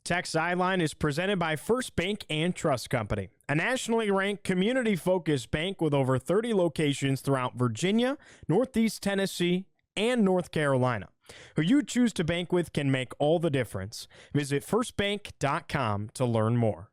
Tech Sideline is presented by First Bank and Trust Company, a nationally ranked community-focused bank with over 30 locations throughout Virginia, Northeast Tennessee, and North Carolina. Who you choose to bank with can make all the difference. Visit firstbank.com to learn more.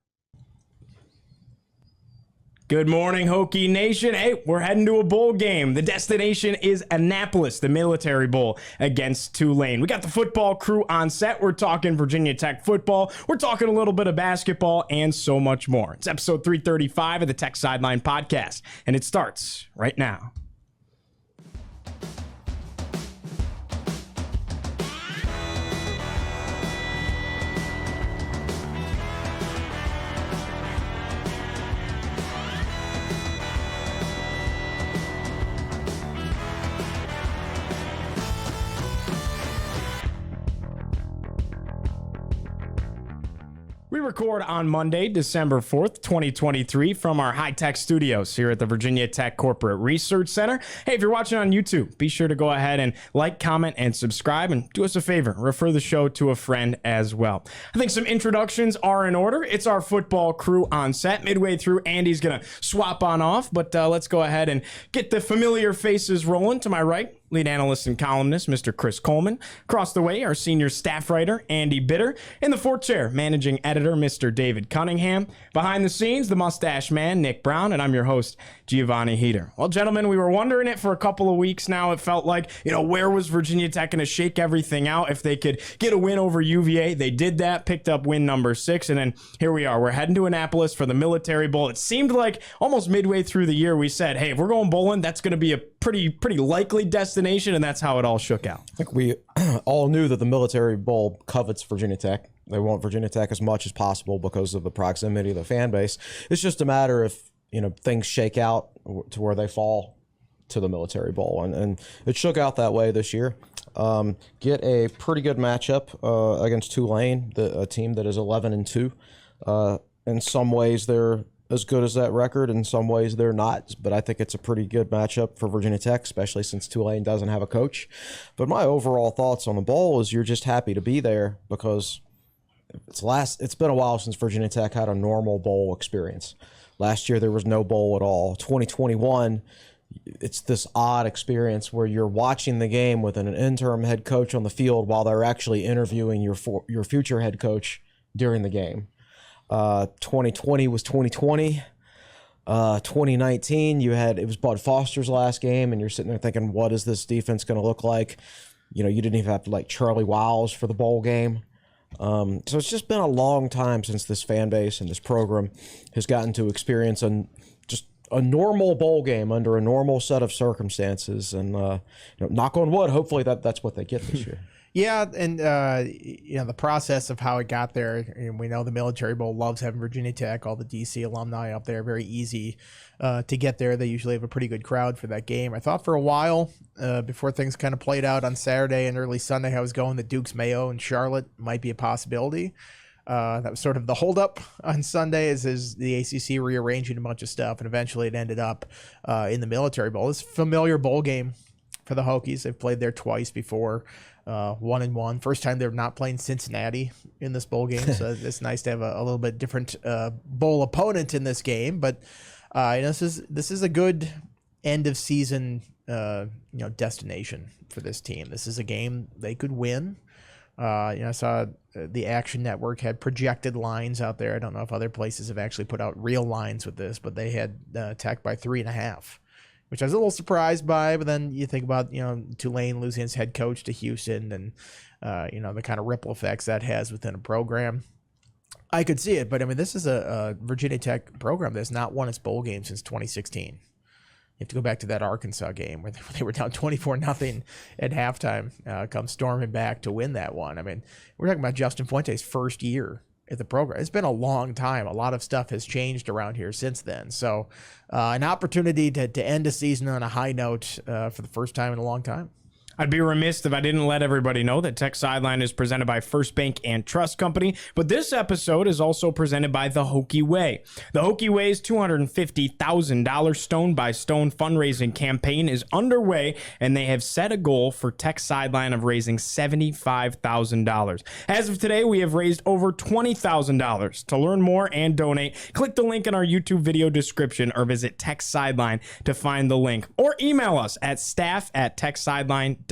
Good morning, Hokie Nation. Hey, we're heading to a bowl game. The destination is Annapolis, the Military Bowl against Tulane. We got the football crew on set. We're talking Virginia Tech football. We're talking a little bit of basketball and so much more. It's episode 335 of the Tech Sideline podcast, and it starts right now. We record on Monday, December 4th, 2023 from our high-tech studios here at the Virginia Tech Corporate Research Center. Hey, if you're watching on YouTube, be sure to go ahead and like, comment, and subscribe, and do us a favor, refer the show to a friend as well. I think some introductions are in order. It's our football crew on set. Midway through, Andy's going to swap on off, but let's go ahead and get the familiar faces rolling. To my right, lead analyst and columnist, Mr. Chris Coleman. Across the way, our senior staff writer, Andy Bitter. In the fourth chair, managing editor, Mr. David Cunningham. Behind the scenes, the mustache man, Nick Brown, and I'm your host, Giovanni Heater. Well, gentlemen, we were wondering it for a couple of weeks now. It felt like, where was Virginia Tech going to shake everything out if they could get a win over UVA? They did that, picked up win number 6, and then here we are. We're heading to Annapolis for the Military Bowl. It seemed like almost midway through the year we said, hey, if we're going bowling, that's going to be a pretty likely destination, and that's how it all shook out. I think we all knew that the Military Bowl covets Virginia Tech. They want Virginia Tech as much as possible because of the proximity of the fan base. It's just a matter if things shake out to where they fall to the Military Bowl, and it shook out that way this year. Get a pretty good matchup against Tulane, a team that is 11-2. In some ways, they're as good as that record. In some ways, they're not. But I think it's a pretty good matchup for Virginia Tech, especially since Tulane doesn't have a coach. But my overall thoughts on the bowl is you're just happy to be there because it's been a while since Virginia Tech had a normal bowl experience. Last year, there was no bowl at all. 2021, it's this odd experience where you're watching the game with an interim head coach on the field while they're actually interviewing your future head coach during the game. 2020 was 2020. 2019, it was Bud Foster's last game, and you're sitting there thinking, what is this defense going to look like? You didn't even have to like Charlie Wiles for the bowl game. So it's just been a long time since this fan base and this program has gotten to experience just a normal bowl game under a normal set of circumstances. And knock on wood, hopefully that's what they get this year. Yeah, and the process of how it got there, and we know the Military Bowl loves having Virginia Tech, all the DC alumni up there, very easy to get there. They usually have a pretty good crowd for that game. I thought for a while, before things kind of played out on Saturday and early Sunday, I was going that Duke's Mayo and Charlotte might be a possibility. That was sort of the holdup on Sunday is the ACC rearranging a bunch of stuff, and eventually it ended up in the Military Bowl. It's a familiar bowl game for the Hokies. They've played there twice before. 1-1. First time they're not playing Cincinnati in this bowl game, so it's nice to have a little bit different bowl opponent in this game. But this is a good end of season destination for this team. This is a game they could win. I saw the Action Network had projected lines out there. I don't know if other places have actually put out real lines with this, but they had Tech by 3.5. Which I was a little surprised by, but then you think about, Tulane losing its head coach to Houston and, the kind of ripple effects that has within a program. I could see it, but this is a Virginia Tech program that's not won its bowl game since 2016. You have to go back to that Arkansas game where they were down 24-0 at halftime, come storming back to win that one. We're talking about Justin Fuente's first year at the program. It's been a long time. A lot of stuff has changed around here since then. So an opportunity to end a season on a high note for the first time in a long time. I'd be remiss if I didn't let everybody know that Tech Sideline is presented by First Bank and Trust Company, but this episode is also presented by the Hokie Way. The Hokie Way's $250,000 Stone by Stone fundraising campaign is underway, and they have set a goal for Tech Sideline of raising $75,000. As of today, we have raised over $20,000. To learn more and donate, click the link in our YouTube video description or visit Tech Sideline to find the link, or email us at staff@techsideline.com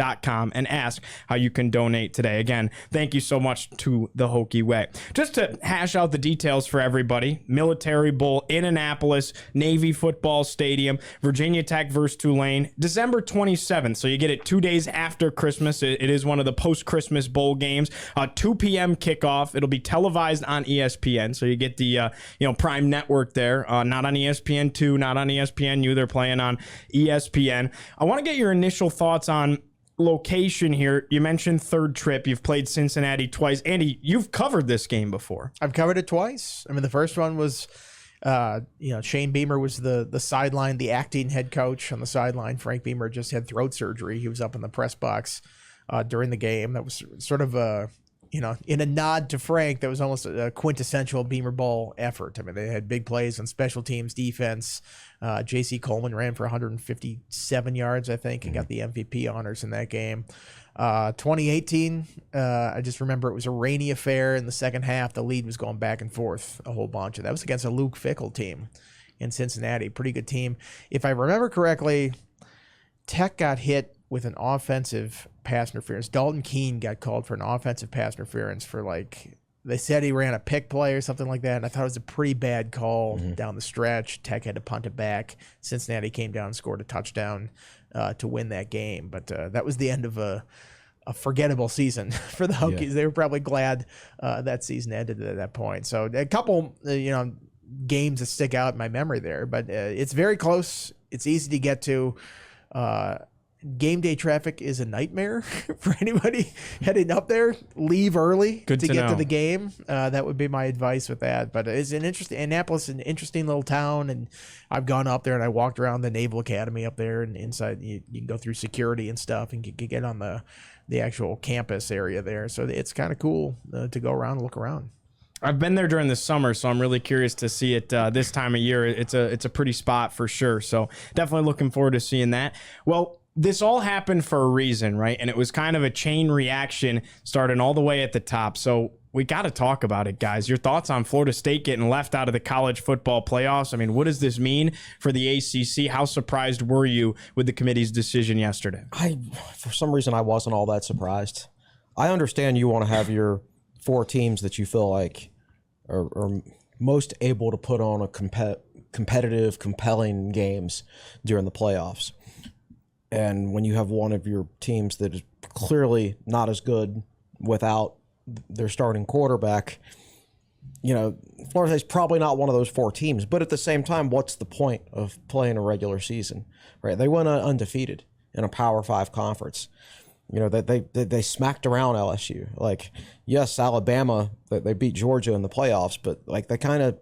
and ask how you can donate today. Again, thank you so much to the Hokie Way. Just to hash out the details for everybody, Military Bowl in Annapolis, Navy Football Stadium, Virginia Tech versus Tulane, December 27th. So you get it 2 days after Christmas. It is one of the post-Christmas bowl games. 2 p.m. kickoff. It'll be televised on ESPN. So you get the Prime Network there. Not on ESPN2, not on ESPNU. They're playing on ESPN. I want to get your initial thoughts on location here. You mentioned third trip. You've played Cincinnati twice. Andy, you've covered this game before. I've covered it twice. I mean, the first one was, Shane Beamer was the sideline, the acting head coach on the sideline. Frank Beamer just had throat surgery. He was up in the press box during the game. That was sort of in a nod to Frank, that was almost a quintessential Beamer Bowl effort. I mean, they had big plays on special teams, defense. J.C. Coleman ran for 157 yards, I think, and got the MVP honors in that game. 2018, I just remember it was a rainy affair in the second half. The lead was going back and forth a whole bunch. And that was against a Luke Fickell team in Cincinnati. Pretty good team. If I remember correctly, Tech got hit with an offensive pass interference. Dalton Keene got called for an offensive pass interference for, like, they said he ran a pick play or something like that, and I thought it was a pretty bad call down the stretch. Tech had to punt it back. Cincinnati came down and scored a touchdown to win that game. But that was the end of a forgettable season for the Hokies. Yeah. They were probably glad that season ended at that point. So a couple, games that stick out in my memory there, but it's very close. It's easy to get to. Game day traffic is a nightmare for anybody heading up there. Leave early to get to the game. That would be my advice with that. But it's Annapolis, an interesting little town, and I've gone up there and I walked around the Naval Academy up there, and inside you can go through security and stuff and get on the actual campus area there. So it's kind of cool to go around and look around. I've been there during the summer, so I'm really curious to see it this time of year. It's a pretty spot for sure. So definitely looking forward to seeing that. Well, this all happened for a reason, right? And it was kind of a chain reaction starting all the way at the top. So we got to talk about it, guys. Your thoughts on Florida State getting left out of the college football playoffs? I mean, what does this mean for the ACC? How surprised were you with the committee's decision yesterday? For some reason, I wasn't all that surprised. I understand you want to have your 4 teams that you feel like are most able to put on a competitive, compelling games during the playoffs. And when you have one of your teams that is clearly not as good without their starting quarterback, Florida State's probably not one of those 4 teams. But at the same time, what's the point of playing a regular season, right? They went undefeated in a Power 5 conference. They smacked around LSU. Like, yes, Alabama, they beat Georgia in the playoffs, but like they kind of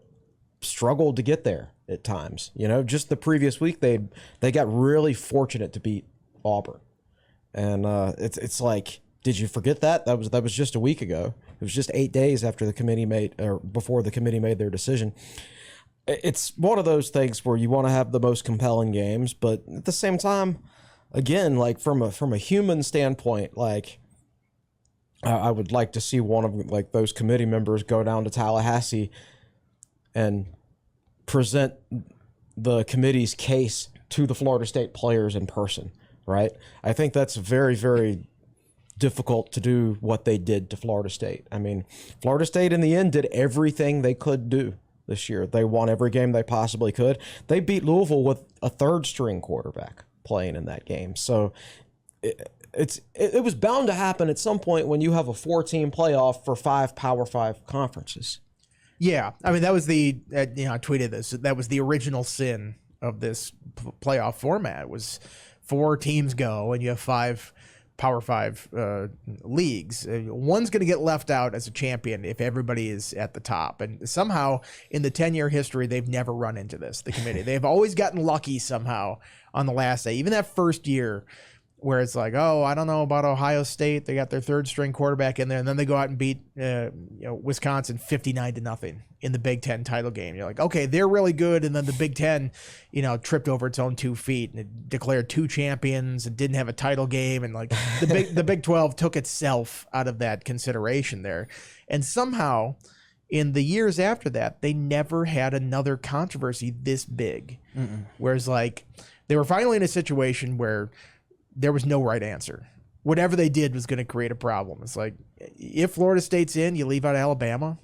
struggled to get there at times. Just the previous week they got really fortunate to beat Auburn, and it's like, did you forget that? That was just a week ago. It was just 8 days after before the committee made their decision. It's one of those things where you want to have the most compelling games, but at the same time, again, like from a human standpoint, like I would like to see one of like those committee members go down to Tallahassee and present the committee's case to the Florida State players in person, right? I think that's very, very difficult to do what they did to Florida State. I mean, Florida State in the end did everything they could do this year. They won every game they possibly could. They beat Louisville with a third-string quarterback playing in that game. So it was bound to happen at some point when you have a 4-team playoff for 5 Power 5 conferences. Yeah, I mean, that was I tweeted this. That was the original sin of this playoff format. Was 4 teams go and you have 5 Power 5 leagues. One's going to get left out as a champion if everybody is at the top. And somehow in the 10-year history, they've never run into this, the committee. They've always gotten lucky somehow on the last day. Even that first year, where it's like, oh, I don't know about Ohio State. They got their third string quarterback in there, and then they go out and beat Wisconsin 59-0 in the Big Ten title game. You're like, okay, they're really good, and then the Big Ten, tripped over its own 2 feet and it declared 2 champions and didn't have a title game, and like the Big 12 took itself out of that consideration there, and somehow in the years after that, they never had another controversy this big. Whereas like they were finally in a situation where there was no right answer. Whatever they did was going to create a problem. It's like, if Florida State's in, you leave out Alabama,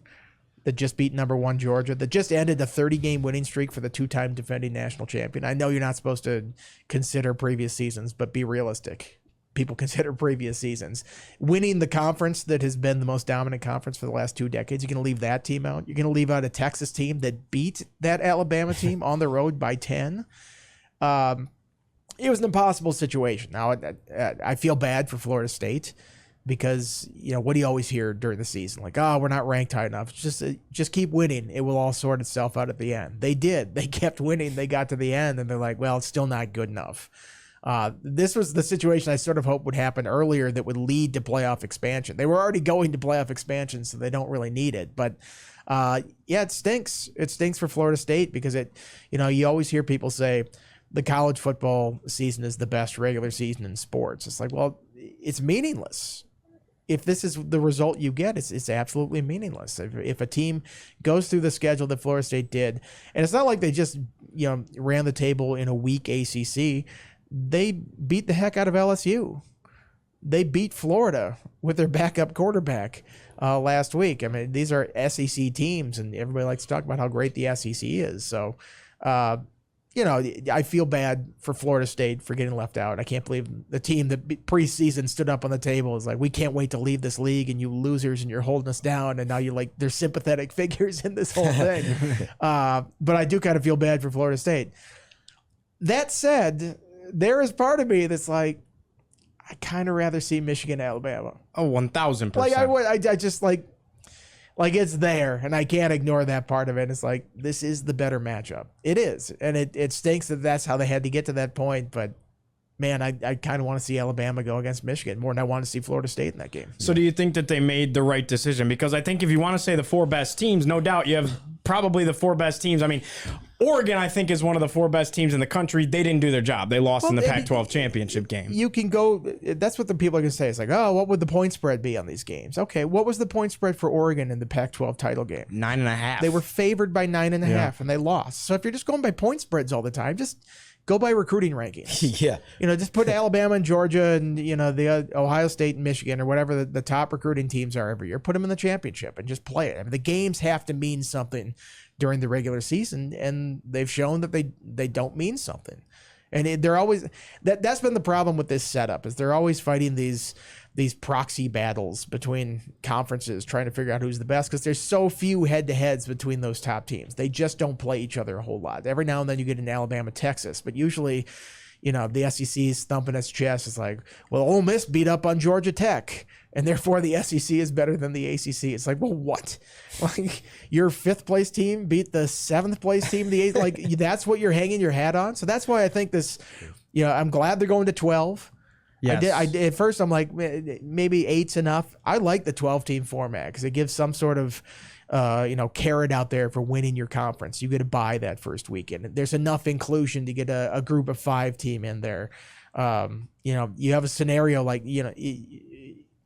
that just beat number 1 Georgia, that just ended a 30-game winning streak for the 2-time defending national champion. I know you're not supposed to consider previous seasons, but be realistic. People consider previous seasons. Winning the conference that has been the most dominant conference for the last 2 decades, you're going to leave that team out. You're going to leave out a Texas team that beat that Alabama team on the road by 10. It was an impossible situation. Now, I feel bad for Florida State because, what do you always hear during the season? Like, oh, we're not ranked high enough. Just keep winning. It will all sort itself out at the end. They did. They kept winning. They got to the end, and they're like, well, it's still not good enough. This was the situation I sort of hoped would happen earlier that would lead to playoff expansion. They were already going to playoff expansion, so they don't really need it. But, it stinks. It stinks for Florida State because you always hear people say, the college football season is the best regular season in sports. It's like, well, it's meaningless. If this is the result you get, it's absolutely meaningless. If a team goes through the schedule that Florida State did, and it's not like they just, ran the table in a weak ACC. They beat the heck out of LSU. They beat Florida with their backup quarterback last week. I mean, these are SEC teams, and everybody likes to talk about how great the SEC is. So, I feel bad for Florida State for getting left out. I can't believe the team that preseason stood up on the table is like, we can't wait to leave this league, and you losers, and you're holding us down. And now you're like, they're sympathetic figures in this whole thing. But I do kind of feel bad for Florida State. That said, there is part of me that's like, I kind of rather see Michigan, Alabama. Oh, 1,000%. Like I just like it's there, and I can't ignore that part of it. It's like, this is the better matchup. It is, and it stinks that that's how they had to get to that point. But man, I kind of want to see Alabama go against Michigan more than I want to see Florida State in that game. So do you think that they made the right decision? Because I think if you want to say the 4 best teams, no doubt you have probably the 4 best teams. I mean, Oregon, I think, is one of the 4 best teams in the country. They didn't do their job. They lost in the Pac-12 championship game. You can go, that's what the people are going to say. It's like, oh, what would the point spread be on these games? Okay, what was the point spread for Oregon in the Pac-12 title game? 9.5. They were favored by 9.5, and they lost. So if you're just going by point spreads all the time, just go by recruiting rankings. Yeah. Just put Alabama and Georgia and, the Ohio State and Michigan or whatever the top recruiting teams are every year. Put them in the championship and just play it. I mean, the games have to mean something during the regular season, and they've shown that they don't mean something. And they're always that's been the problem with this setup, is they're always fighting these proxy battles between conferences trying to figure out who's the best, because there's so few head-to-heads between those top teams. They just don't play each other a whole lot. Every now and then you get an Alabama, Texas, but usually, the SEC is thumping its chest. It's like, well, Ole Miss beat up on Georgia Tech, and therefore the SEC is better than the ACC. It's like, well, what? Like, your 5th place team beat the 7th place team, the 8th. Like, that's what you're hanging your hat on. So that's why I think this. I'm glad they're going to 12. Yes. I did. At first, I'm like, maybe 8's enough. I like the 12-team format because it gives some sort of carrot out there for winning your conference. You get to buy that first weekend. There's enough inclusion to get a group of 5 team in there. You have a scenario like,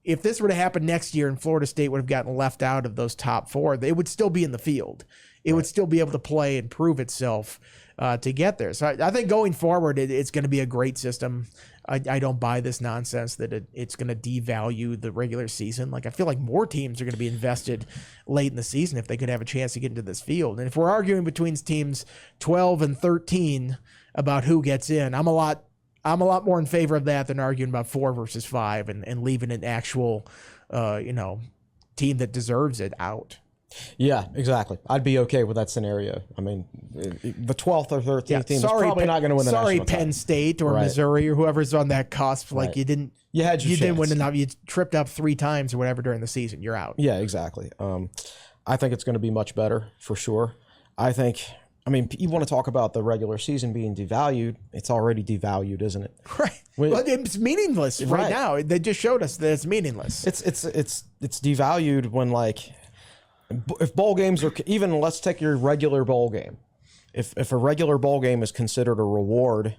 if this were to happen next year and Florida State would have gotten left out of those top 4, they would still be in the field. It would still be able to play and prove itself to get there. So I think going forward, it's going to be a great system. I don't buy this nonsense that it's going to devalue the regular season. Like, I feel like more teams are going to be invested late in the season if they could have a chance to get into this field. And if we're arguing between teams 12 and 13 about who gets in, I'm a lot more in favor of that than arguing about 4 versus 5 and leaving an actual, team that deserves it out. Yeah, exactly. I'd be okay with that scenario. I mean, the 12th or 13th team is probably not going to win the national title. Sorry, Penn State or Missouri or whoever's on that cusp. Like, you didn't win enough. You tripped up 3 times or whatever during the season. You're out. Yeah, exactly. I think it's going to be much better for sure. I think I mean, you want to talk about the regular season being devalued. It's already devalued, isn't it? Right. Well, it's meaningless right now. They just showed us that it's meaningless. It's devalued when, like, if bowl games are, even let's take your regular bowl game. If a regular bowl game is considered a reward,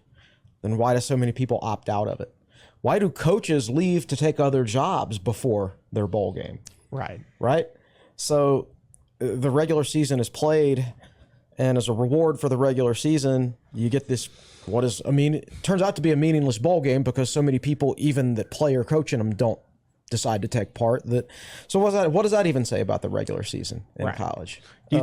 then why do so many people opt out of it? Why do coaches leave to take other jobs before their bowl game? Right. So the regular season is played, and as a reward for the regular season, you get this, it turns out to be a meaningless bowl game because so many people, even that play or coach in them, don't decide to take part. So what does that even say about the regular season in college? Do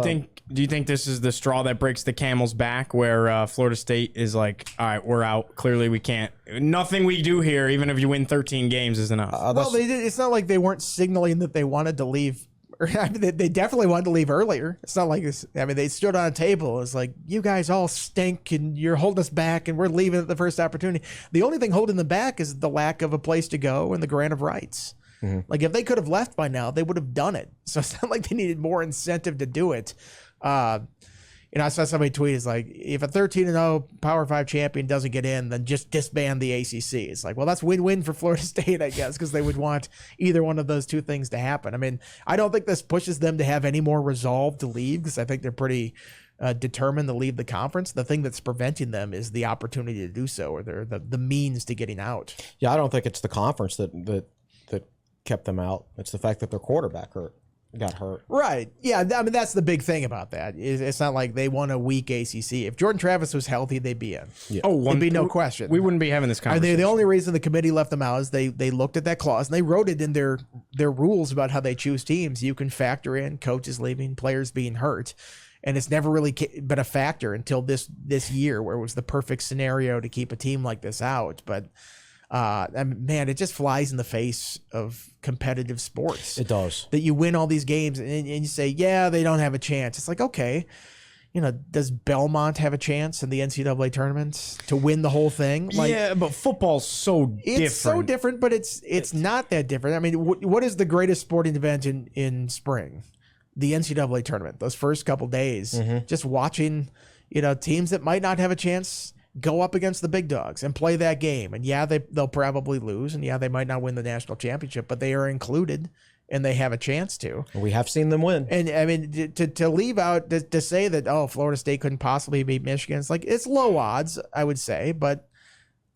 you think this is the straw that breaks the camel's back, where Florida State is like, all right, we're out. Clearly, we can't. Nothing we do here, even if you win 13 games, is enough. Well, it's not like they weren't signaling that they wanted to leave. I mean, they definitely wanted to leave earlier. It's not like this. I mean, they stood on a table. It's like, you guys all stink and you're holding us back and we're leaving at the first opportunity. The only thing holding them back is the lack of a place to go and the grant of rights. Mm-hmm. Like, if they could have left by now, they would have done it. So it's not like they needed more incentive to do it. I saw somebody tweet, it's like, if a 13-0 Power 5 champion doesn't get in, then just disband the ACC. It's like, well, that's win-win for Florida State, I guess, because they would want either one of those two things to happen. I mean, I don't think this pushes them to have any more resolve to leave, because I think they're pretty determined to leave the conference. The thing that's preventing them is the opportunity to do so, or the means to getting out. Yeah, I don't think it's the conference that kept them out. It's the fact that their quarterback got hurt. Right. Yeah, I mean, that's the big thing about that. It's not like they won a weak ACC. If Jordan Travis was healthy, they'd be in. Yeah. There'd be no question. We wouldn't be having this conversation. The only reason the committee left them out is they looked at that clause and they wrote it in their rules about how they choose teams. You can factor in coaches leaving, players being hurt. And it's never really been a factor until this year, where it was the perfect scenario to keep a team like this out. But man, it just flies in the face of competitive sports. It does. That you win all these games and you say, yeah, they don't have a chance. It's like, okay, does Belmont have a chance in the NCAA tournament to win the whole thing? Like, yeah, but football's so different. It's so different, but it's not that different. I mean, what is the greatest sporting event in spring? The NCAA tournament. Those first couple days, just watching, teams that might not have a chance go up against the big dogs and play that game. And yeah, they'll probably lose, and yeah, they might not win the national championship, but they are included and they have a chance to. We have seen them win. And I mean, to leave out, to say that, Florida State couldn't possibly beat Michigan, it's low odds, I would say, but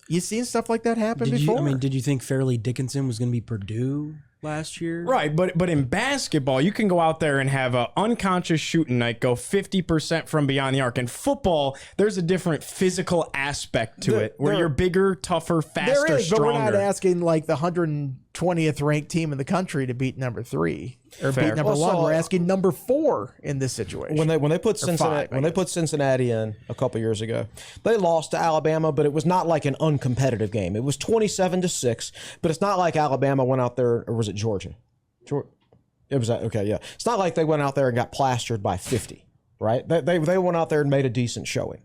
you've seen stuff like that happen before. Did you think Fairleigh Dickinson was going to be Purdue last year? Right, but in basketball, you can go out there and have an unconscious shooting night, go 50% from beyond the arc. In football, there's a different physical aspect to it, where you're bigger, tougher, faster, there is, stronger. But we're not asking like the 120th ranked team in the country to beat number 3 or beat number 1. We're asking number 4 in this situation. When they put Cincinnati in a couple years ago, they lost to Alabama, but it was not like an uncompetitive game. It was 27-6, but it's not like Alabama went out there, or was it Georgia? It was okay, yeah. It's not like they went out there and got plastered by 50. Right? They went out there and made a decent showing.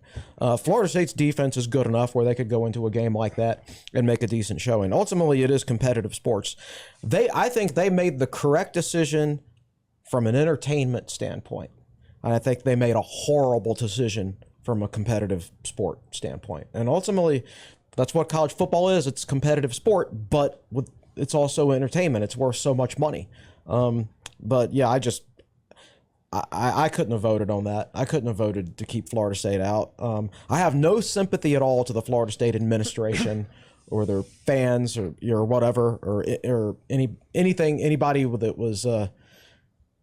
Florida State's defense is good enough where they could go into a game like that and make a decent showing. Ultimately, it is competitive sports. I think they made the correct decision from an entertainment standpoint. And I think they made a horrible decision from a competitive sport standpoint. And ultimately, that's what college football is. It's competitive sport, but it's also entertainment. It's worth so much money. But yeah, I couldn't have voted on that. I couldn't have voted to keep Florida State out. I have no sympathy at all to the Florida State administration or their fans or whatever, or anybody that was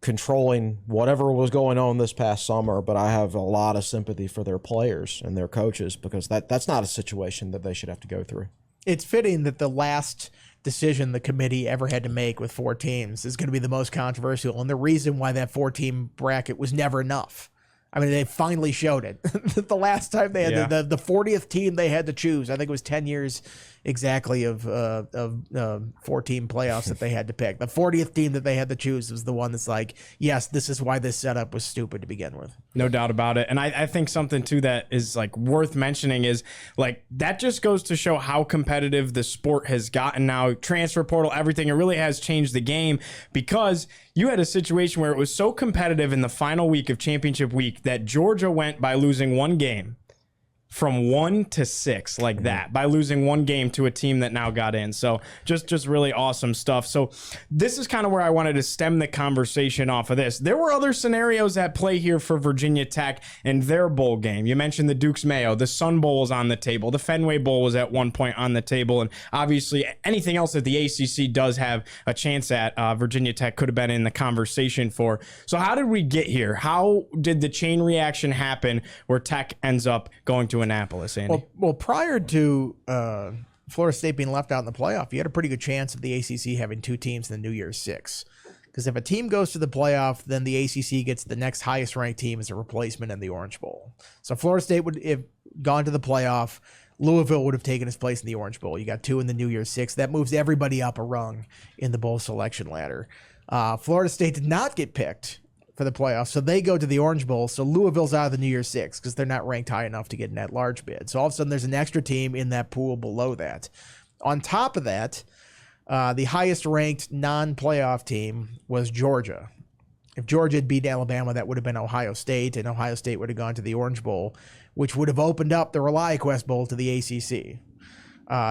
controlling whatever was going on this past summer. But I have a lot of sympathy for their players and their coaches, because that's not a situation that they should have to go through. It's fitting that the last decision the committee ever had to make with 4 teams is going to be the most controversial, and the reason why that 4-team bracket was never enough. I mean, they finally showed it. The last time they had the 40th team they had to choose, I think it was 10 years exactly of 4-team playoffs that they had to pick. The 40th team that they had to choose was the one that's like, yes, this is why this setup was stupid to begin with. No doubt about it. And I think something too that is like worth mentioning is like that just goes to show how competitive the sport has gotten now. Transfer portal, everything. It really has changed the game, because you had a situation where it was so competitive in the final week of championship week that Georgia went by losing one game from 1 to 6 like that, by losing one game to a team that now got in. So just really awesome stuff. So this is kind of where I wanted to stem the conversation off of this. There were other scenarios at play here for Virginia Tech and their bowl game. You mentioned the Duke's Mayo, the Sun Bowl was on the table, the Fenway Bowl was at one point on the table, and obviously anything else that the ACC does have a chance at, Virginia Tech could have been in the conversation for. So how did we get here? How did the chain reaction happen where Tech ends up going to Annapolis, Andy? Well, prior to Florida State being left out in the playoff, you had a pretty good chance of the ACC having two teams in the New Year's Six. Because if a team goes to the playoff, then the ACC gets the next highest ranked team as a replacement in the Orange Bowl. So Florida State would have gone to the playoff. Louisville would have taken its place in the Orange Bowl. You got two in the New Year's Six. That moves everybody up a rung in the bowl selection ladder. Florida State did not get picked for the playoffs, so they go to the Orange Bowl. So Louisville's out of the New Year's Six because they're not ranked high enough to get in that large bid. So all of a sudden, there's an extra team in that pool below that. On top of that, the highest ranked non-playoff team was Georgia. If Georgia had beat Alabama, that would have been Ohio State, and Ohio State would have gone to the Orange Bowl, which would have opened up the ReliaQuest Bowl to the ACC.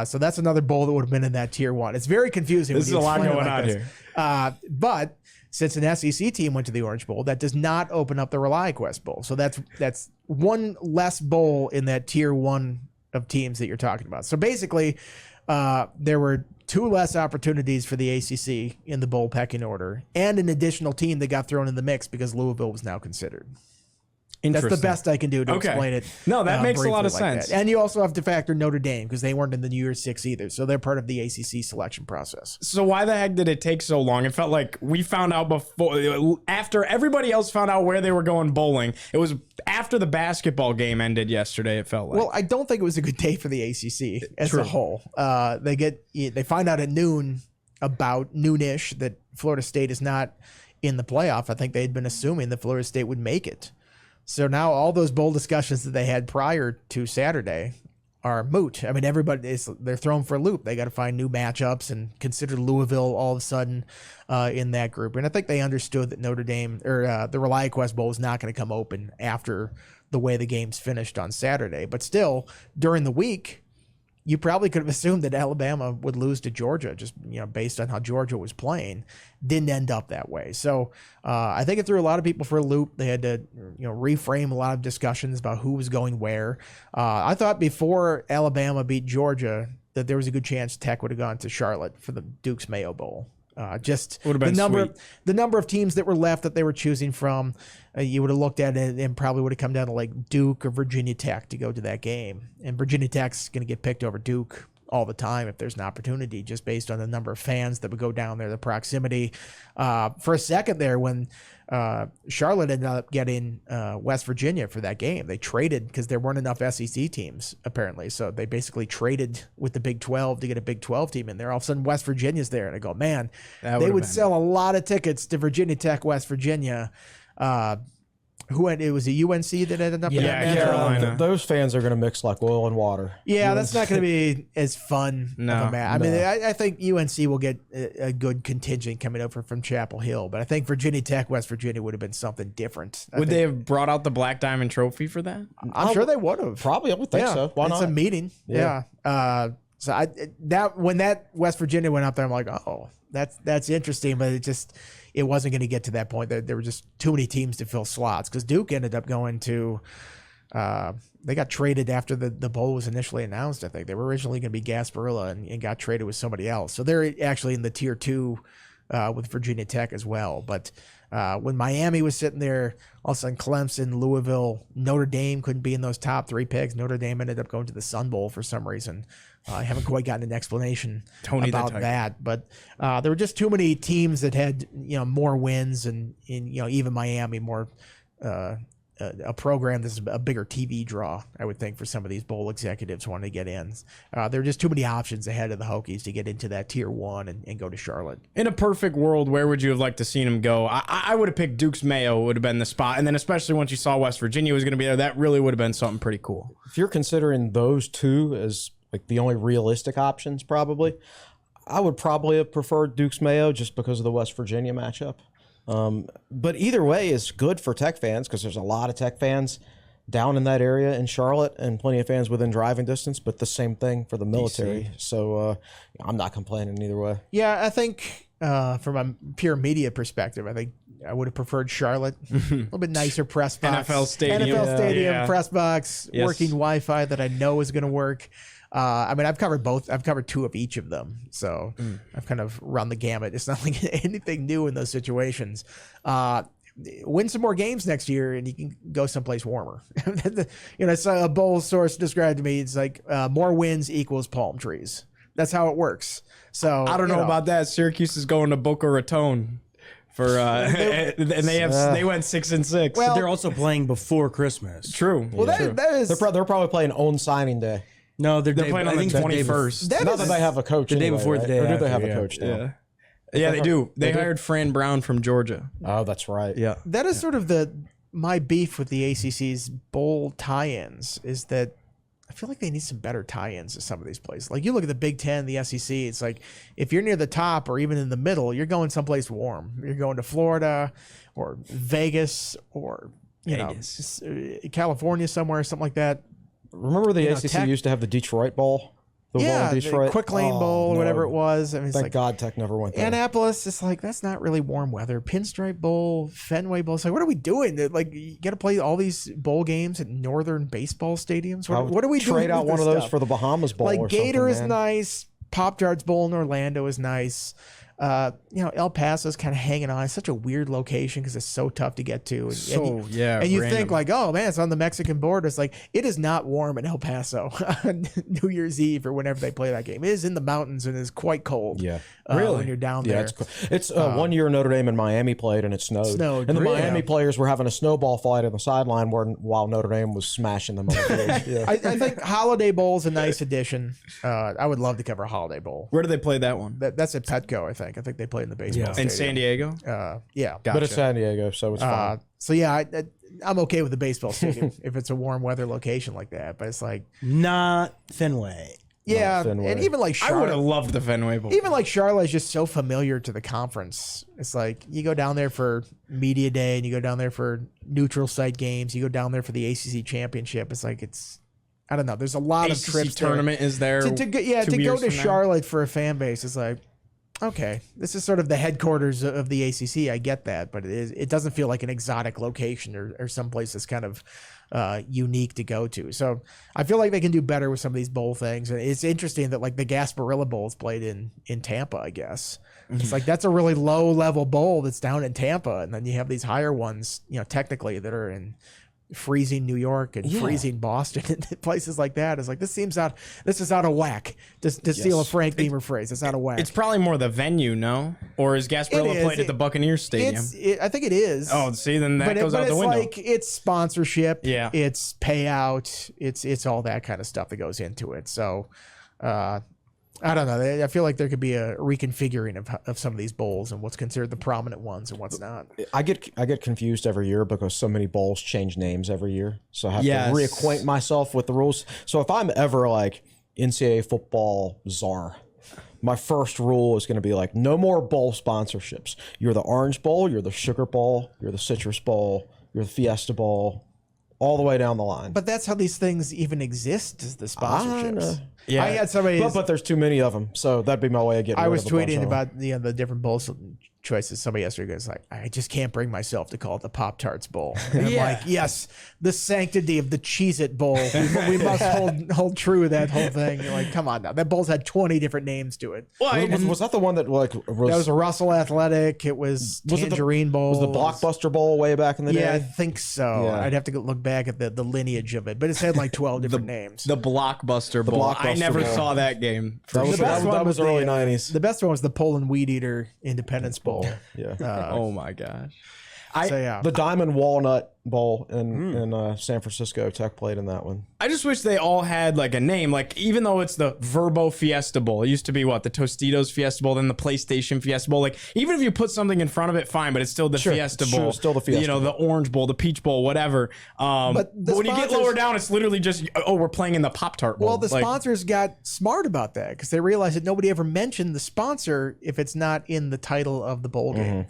So that's another bowl that would have been in that tier one. It's very confusing. This is a lot going on here. But since an SEC team went to the Orange Bowl, that does not open up the ReliaQuest Bowl. So that's one less bowl in that tier one of teams that you're talking about. So basically, there were two less opportunities for the ACC in the bowl pecking order, and an additional team that got thrown in the mix because Louisville was now considered. That's the best I can do to explain it. No, that makes a lot of sense. And you also have to factor Notre Dame because they weren't in the New Year's Six either. So they're part of the ACC selection process. So why the heck did it take so long? It felt like we found out after everybody else found out where they were going bowling. It was after the basketball game ended yesterday, it felt like. Well, I don't think it was a good day for the ACC as a whole. They find out at noon, about noonish, that Florida State is not in the playoff. I think they'd been assuming that Florida State would make it. So now all those bowl discussions that they had prior to Saturday are moot. I mean, they're thrown for a loop. They got to find new matchups and consider Louisville all of a sudden in that group. And I think they understood that Notre Dame or the ReliaQuest Bowl is not going to come open after the way the game's finished on Saturday. But still, during the week, you probably could have assumed that Alabama would lose to Georgia, just based on how Georgia was playing. Didn't end up that way. So I think it threw a lot of people for a loop. They had to reframe a lot of discussions about who was going where. I thought before Alabama beat Georgia that there was a good chance Tech would have gone to Charlotte for the Duke's Mayo Bowl. Just would have been the number of teams that were left that they were choosing from, you would have looked at it and probably would have come down to like Duke or Virginia Tech to go to that game. And Virginia Tech's going to get picked over Duke all the time if there's an opportunity, just based on the number of fans that would go down there, the proximity. For a second there, when Charlotte ended up getting West Virginia for that game, they traded because there weren't enough SEC teams apparently. So they basically traded with the Big 12 to get a Big 12 team in there. All of a sudden West Virginia's there, and I go, man, they would sell a lot of tickets to Virginia Tech, West Virginia. It was a UNC that ended up. Carolina. Those fans are going to mix like oil and water. Yeah, that's not going to be as fun of a match. No. I think UNC will get a good contingent coming over from Chapel Hill, but I think Virginia Tech, West Virginia would have been something different. Would they have brought out the Black Diamond Trophy for that? I'm sure they would have. Probably, I would think so. Why not? It's a meeting. Yeah. So when that West Virginia went up there, I'm like, oh, that's interesting, but it wasn't going to get to that point. There were just too many teams to fill slots because Duke ended up going to they got traded after the bowl was initially announced. I think they were originally going to be Gasparilla and got traded with somebody else. So they're actually in the tier 2 with Virginia Tech as well. But when Miami was sitting there, all of a sudden Clemson, Louisville, Notre Dame couldn't be in those top 3 picks. Notre Dame ended up going to the Sun Bowl for some reason. I haven't quite gotten an explanation about that, but there were just too many teams that had more wins, and even Miami more a program that's a bigger TV draw, I would think, for some of these bowl executives wanting to get in. There were just too many options ahead of the Hokies to get into that tier 1 and go to Charlotte. In a perfect world, where would you have liked to seen him go? I would have picked Duke's Mayo would have been the spot, and then especially once you saw West Virginia was going to be there, that really would have been something pretty cool. If you're considering those two as like the only realistic options, probably, I would probably have preferred Duke's Mayo just because of the West Virginia matchup. But either way is good for Tech fans because there's a lot of Tech fans down in that area in Charlotte and plenty of fans within driving distance, but the same thing for the military. So I'm not complaining either way. Yeah, I think from a pure media perspective, I think I would have preferred Charlotte. A little bit nicer press box. NFL Stadium. NFL Stadium, Yeah. press box, Yes. working Wi-Fi that I know is going to work. I mean, I've covered both. I've covered 2 of each of them. So I've kind of run the gamut. It's not like anything new in those situations. Win some more games next year and you can go someplace warmer. It's a bowl source described to me. It's like more wins equals palm trees. That's how it works. So I don't know about that. Syracuse is going to Boca Raton for and they went 6-6. Well, They're also playing before Christmas. True. Well, that is They're probably playing on signing day. No, they're playing on the 21st. Not that they have a coach the day anyway, before the right? day Or do they after, have a coach now? Yeah, they do. They hired Fran Brown from Georgia. Oh, that's right. Yeah. that is sort of my beef with the ACC's bowl tie-ins is that I feel like they need some better tie-ins to some of these places. Like you look at the Big Ten, the SEC, it's like if you're near the top or even in the middle, you're going someplace warm. You're going to Florida or Vegas or California somewhere, something like that. Remember the ACC Tech- used to have the Detroit Bowl? The bowl in The Detroit? Quick Lane Oh, Bowl or no. whatever it was. I mean, it's Thank like God Tech never went there. Annapolis, it's like that's not really warm weather. Pinstripe Bowl, Fenway Bowl. It's like, what are we doing? Like, you got to play all these bowl games at northern baseball stadiums. What are we doing? Trade out with one of this those stuff? for the Bahamas Bowl. Like or Gator something, is man. nice. Pop-Tarts Bowl in Orlando is nice. El Paso's kind of hanging on. It's such a weird location because it's so tough to get to. And you think like, oh man, it's on the Mexican border. It's like it is not warm in El Paso on New Year's Eve or whenever they play that game. It is in the mountains and is quite cold. Yeah. When you're down there. Yeah, it's 1 year Notre Dame and Miami played and it snowed. And the really? Miami players were having a snowball fight on the sideline while Notre Dame was smashing them on the field. Yeah. I think Holiday Bowl is a nice addition. I would love to cover a Holiday Bowl. Where do they play that one? That's at Petco, I think. I think they play in the baseball stadium. In San Diego? Yeah. But it's San Diego, so it's fine. So yeah, I'm okay with the baseball stadium if it's a warm weather location like that. But it's like, Not Fenway. yeah, Fenway. and even like I would have Charlotte, loved the Fenway Bowl. even like Charlotte is just so familiar to the conference. It's like you go down there for media day and you go down there for neutral site games. You go down there for the ACC championship. It's like I don't know. There's a lot of ACC trips there. tournament is there. to go 2 to years go to from now. Charlotte for a fan base is like, okay, this is sort of the headquarters of the ACC. I get that, but it doesn't feel like an exotic location or someplace that's kind of unique to go to. So I feel like they can do better with some of these bowl things. And it's interesting that like the Gasparilla Bowl is played in Tampa, I guess. It's like that's a really low level bowl that's down in Tampa, and then you have these higher ones, technically that are in freezing New York and freezing Boston and places like that. It's like this is out of whack. To steal a Frank Beamer phrase, it's out of whack. It's probably more the venue, no? Or is Gasparilla It is. played at the Buccaneers Stadium? I think it is. Oh, see, then that goes out it's the window. like it's sponsorship, Yeah. it's payout, it's all that kind of stuff that goes into it. So I don't know. I feel like there could be a reconfiguring of some of these bowls and what's considered the prominent ones and what's not. I get confused every year because so many bowls change names every year. So I have Yes. to reacquaint myself with the rules. So if I'm ever like NCAA football czar, my first rule is going to be like no more bowl sponsorships. You're the Orange Bowl, you're the Sugar Bowl, you're the Citrus Bowl, you're the Fiesta Bowl, all the way down the line. But that's how these things even exist, is the sponsorships. Yeah. I had somebody. but there's too many of them, so that'd be my way of getting. I rid was of a bunch tweeting of them. about the different bowl choices. Somebody yesterday was like, I just can't bring myself to call it the Pop-Tarts Bowl. And I'm like, yes, the sanctity of the Cheez-It Bowl. We must hold true to that whole thing. You're like, come on now. That bowl's had 20 different names to it. Was that the one that like That was a Russell Athletic. It was Tangerine Bowl. Was the Blockbuster Bowl way back in the Yeah, I day? think so. Yeah. I'd have to look back at the lineage of it, but it's had like 12 different names. The Blockbuster Bowl. I Blockbuster never Bowl. saw that game. That was, The best one was early the, '90s. The best one was the Poland Weed Eater Independence Bowl. Yeah. Oh my gosh. So yeah, The Diamond Walnut Bowl in San Francisco. Tech played in that one. I just wish they all had like a name. Like even though it's the Verbo Fiesta Bowl, it used to be what, the Tostitos Fiesta Bowl, then the PlayStation Fiesta Bowl. Like even if you put something in front of it, fine, but it's still the Fiesta Bowl. still the Fiesta the Orange Bowl, the Peach Bowl, whatever. But when you get lower down, it's literally just we're playing in the Pop-Tart Bowl. well, the Like, sponsors got smart about that because they realized that nobody ever mentioned the sponsor if it's not in the title of the bowl game.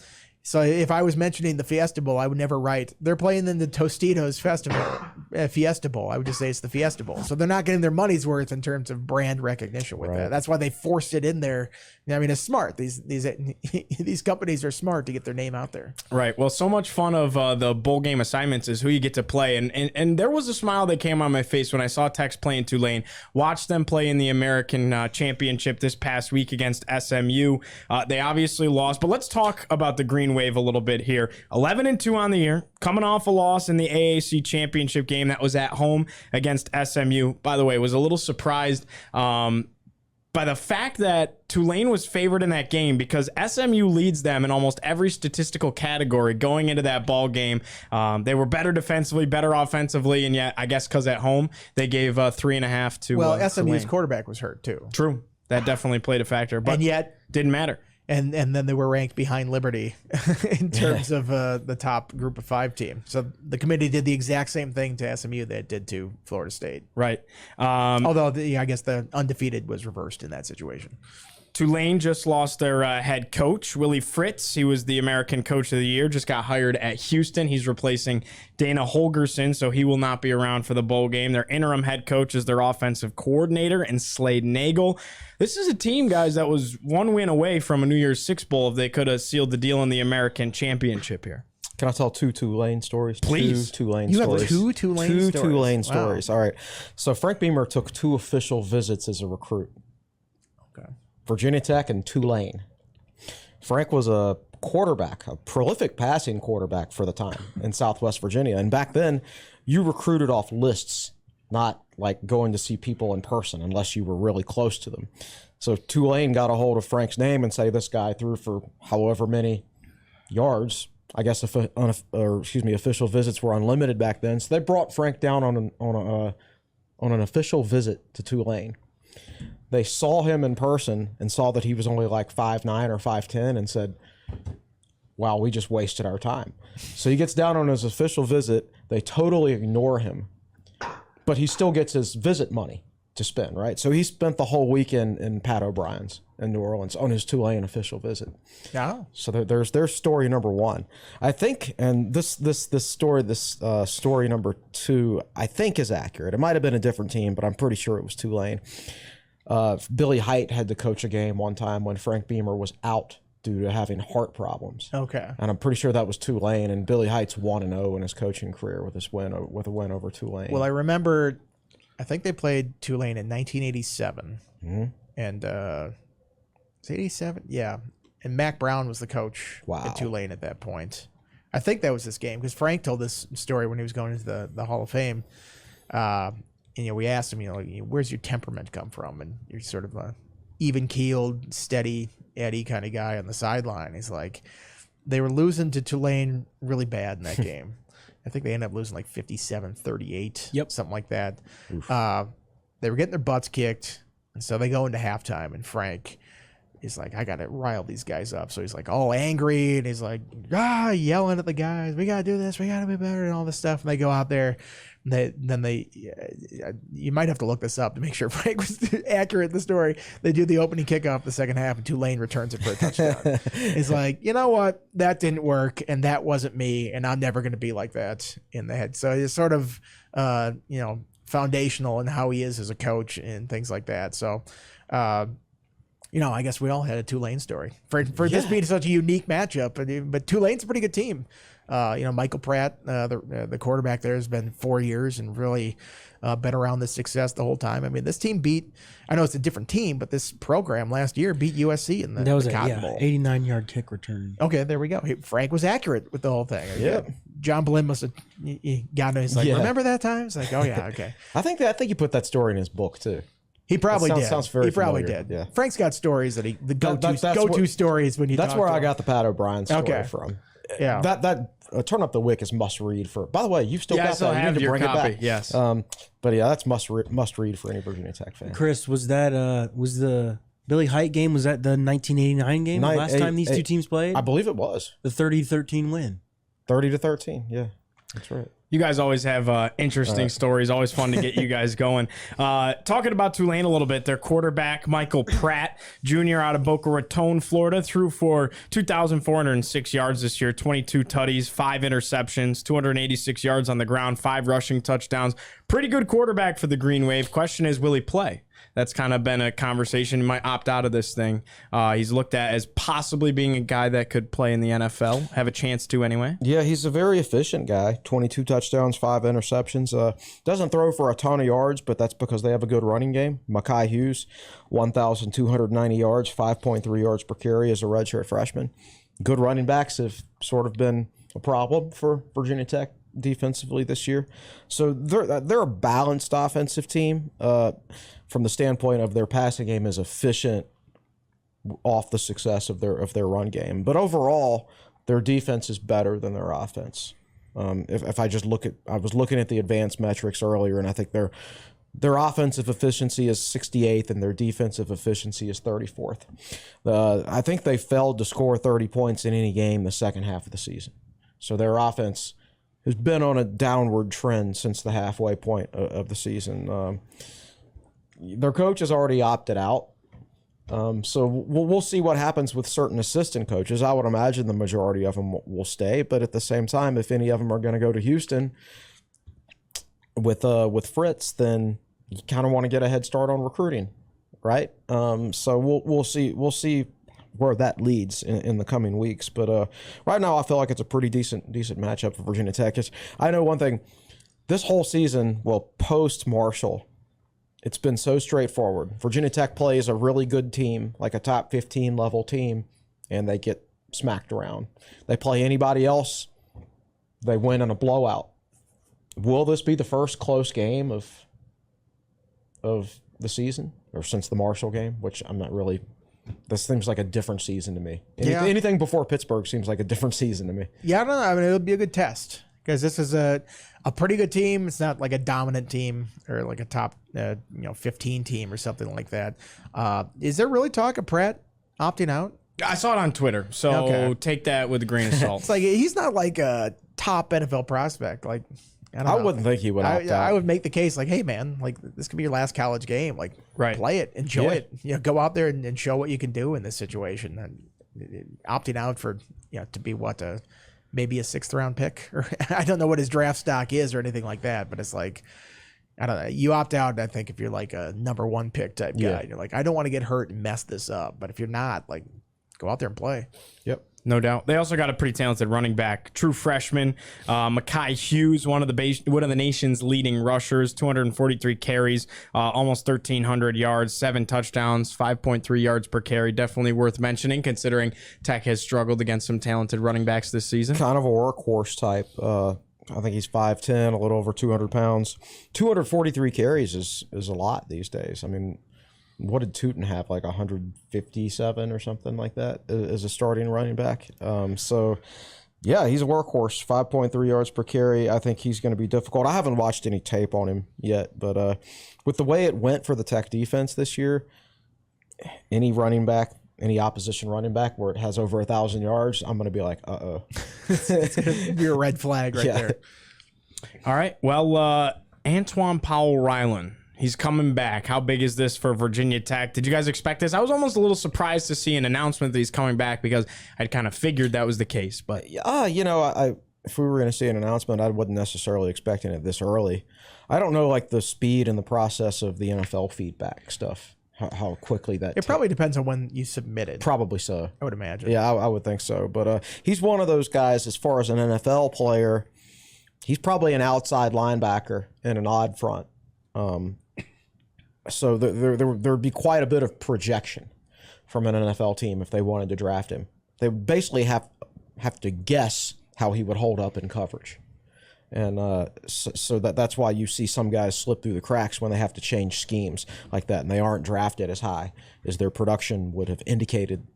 So if I was mentioning the Fiesta Bowl, I would never write, they're playing in the Tostitos Festival, Fiesta Bowl. I would just say it's the Fiesta Bowl. So they're not getting their money's worth in terms of brand recognition with that. That's why they forced it in there. I mean, it's smart. These companies are smart to get their name out there. Right. Well, so much fun of the bowl game assignments is who you get to play. And there was a smile that came on my face when I saw Tech's play in Tulane. Watched them play in the American Championship this past week against SMU. They obviously lost, but let's talk about the Green Wave a little bit here. 11-2 on the year, coming off a loss in the AAC championship game that was at home against SMU. By the way, was a little surprised by the fact that Tulane was favored in that game because SMU leads them in almost every statistical category going into that ball game. They were better defensively, better offensively, and yet I guess because at home they gave 3.5 to SMU's Tulane. quarterback was hurt too. True. That definitely played a factor, but and yet didn't matter. And then they were ranked behind Liberty in terms of the top group of 5 team. So the committee did the exact same thing to SMU that it did to Florida State. Right. Although I guess the undefeated was reversed in that situation. Tulane just lost their head coach, Willie Fritz. He was the American Coach of the Year, just got hired at Houston. He's replacing Dana Holgerson, so he will not be around for the bowl game. Their interim head coach is their offensive coordinator, and Slade Nagel. This is a team, guys, that was one win away from a New Year's Six bowl if they could have sealed the deal in the American Championship here. Can I tell 2 Tulane stories? Please. 2 Tulane You stories. have 2 Tulane Two stories? Tulane Wow. stories. All right. So Frank Beamer took 2 official visits as a recruit. Okay. Virginia Tech and Tulane. Frank was a quarterback, a prolific passing quarterback for the time in Southwest Virginia. And back then, you recruited off lists, not like going to see people in person unless you were really close to them. So Tulane got a hold of Frank's name and say this guy threw for however many yards. I guess official visits were unlimited back then. So they brought Frank down on an official visit to Tulane. They saw him in person and saw that he was only like 5'9" or 5'10" and said, wow, we just wasted our time. So he gets down on his official visit. They totally ignore him, but he still gets his visit money to spend, right? So he spent the whole weekend in Pat O'Brien's in New Orleans on his Tulane official visit. Yeah. So there's story number 1. I think, and this story number 2, I think is accurate. It might have been a different team, but I'm pretty sure it was Tulane. Billy Height had to coach a game one time when Frank Beamer was out due to having heart problems. Okay. And I'm pretty sure that was Tulane, and Billy Height's 1-0 in his coaching career with a win over Tulane. Well, I remember, I think they played Tulane in 1987. Mm-hmm. And, is it 87? Yeah. And Mac Brown was the coach at Tulane at that point. I think that was this game because Frank told this story when he was going into the Hall of Fame. And, we asked him, where's your temperament come from? And you're sort of a even-keeled, steady Eddie kind of guy on the sideline. He's like, they were losing to Tulane really bad in that game. I think they ended up losing like 57-38, something like that. They were getting their butts kicked, and so they go into halftime, and Frank is like, I got to rile these guys up. So he's like all angry, and he's like, yelling at the guys, we got to do this, we got to be better, and all this stuff. And they go out there, you might have to look this up to make sure Frank was accurate in the story. They do the opening kickoff the second half, and Tulane returns it for a touchdown. It's like, you know what? That didn't work, and that wasn't me, and I'm never going to be like that in the head. So it's sort of, foundational in how he is as a coach and things like that. So, I guess we all had a Tulane story for this being such a unique matchup. But Tulane's a pretty good team. Michael Pratt, the quarterback there, has been 4 years and really been around this success the whole time. I mean, this team I know it's a different team, but this program last year beat USC in the Cotton Bowl. 89-yard kick return. Okay, there we go. Frank was accurate with the whole thing. Yeah. John Blinn must have gotten it. He's like, remember that time? It's like, oh yeah, okay. I think you put that story in his book too. He probably did. Sounds very He probably familiar. did. Yeah. Frank's got stories that the go-to stories when you. That's talk where to I him. got the Pat O'Brien story from. Yeah. That Turn Up the Wick is must read for. By the way, you've still got that. You need to bring copy. it back. Yes. But yeah, that's must read for any Virginia Tech fan. Chris, was the Billy Height game? Was that the 1989 game? The last time these two teams played? I believe it was The 30-13 win. 30-13. Yeah, that's right. You guys always have interesting stories. Always fun to get you guys going. Talking about Tulane a little bit, their quarterback, Michael Pratt, Jr. out of Boca Raton, Florida, threw for 2,406 yards this year, 22 tutties, 5 interceptions, 286 yards on the ground, 5 rushing touchdowns. Pretty good quarterback for the Green Wave. Question is, will he play? That's kind of been a conversation. He might opt out of this thing. He's looked at as possibly being a guy that could play in the NFL, have a chance to anyway. Yeah, he's a very efficient guy. 22 touchdowns, 5 interceptions. Doesn't throw for a ton of yards, but that's because they have a good running game. Mekhi Hughes, 1,290 yards, 5.3 yards per carry as a redshirt freshman. Good running backs have sort of been a problem for Virginia Tech defensively this year. So they're a balanced offensive team from the standpoint of their passing game is efficient off the success of their run game. But overall, their defense is better than their offense. If I just I was looking at the advanced metrics earlier, and I think their offensive efficiency is 68th and their defensive efficiency is 34th. I think they failed to score 30 points in any game the second half of the season. So their offense has been on a downward trend since the halfway point of the season. Their coach has already opted out. So we'll see what happens with certain assistant coaches. I would imagine the majority of them will stay, but at the same time, if any of them are going to go to Houston with Fritz, then you kind of want to get a head start on recruiting, right? So we'll see where that leads in the coming weeks. But right now, I feel like it's a pretty decent matchup for Virginia Tech. I know one thing: this whole season, well, post Marshall, it's been so straightforward. Virginia Tech plays a really good team, like a top 15 level team, and they get smacked around. They play anybody else, they win in a blowout. Will this be the first close game of the season, or since the Marshall game? Which I'm not really. This seems like a different season to me. Anything before Pittsburgh seems like a different season to me. Yeah, I don't know. I mean, it'll be a good test because this is a pretty good team. It's not like a dominant team or like a top 15 team or something like that. Is there really talk of Pratt opting out? I saw it on Twitter, so take that with a grain of salt. It's like he's not like a top NFL prospect. Like I wouldn't think he would opt out. I would make the case like, hey man, like this could be your last college game. Like play it, enjoy it. Go out there and show what you can do in this situation. And opting out for to be maybe a 6th round pick, or I don't know what his draft stock is or anything like that. But it's like I don't know. You opt out, I think, if you're like a number 1 pick type guy. You're like, I don't want to get hurt and mess this up. But if you're not, like, go out there and play. Yep. No doubt. They also got a pretty talented running back, true freshman, Mekhi Hughes, one of the nation's leading rushers, 243 carries, almost 1,300 yards, 7 touchdowns, 5.3 yards per carry. Definitely worth mentioning, considering Tech has struggled against some talented running backs this season. Kind of a workhorse type. I think he's 5'10", a little over 200 pounds. 243 carries is a lot these days. I mean, what did Tootin have, like 157 or something like that as a starting running back? So, yeah, he's a workhorse, 5.3 yards per carry. I think he's going to be difficult. I haven't watched any tape on him yet, but with the way it went for the Tech defense this year, any opposition running back where it has over 1,000 yards, I'm going to be like, uh-oh. It's going to be a red flag right there. All right, well, Antwaun Powell-Ryland. He's coming back. How big is this for Virginia Tech? Did you guys expect this? I was almost a little surprised to see an announcement that he's coming back because I'd kind of figured that was the case. But if we were going to see an announcement, I wasn't necessarily expecting it this early. I don't know, like the speed and the process of the NFL feedback stuff. How quickly that. It probably depends on when you submit it. Probably so. I would imagine. Yeah, I would think so. But he's one of those guys. As far as an NFL player, he's probably an outside linebacker in an odd front. So there'd be quite a bit of projection from an NFL team if they wanted to draft him. They basically have to guess how he would hold up in coverage. And so that's why you see some guys slip through the cracks when they have to change schemes like that, and they aren't drafted as high as their production would have indicated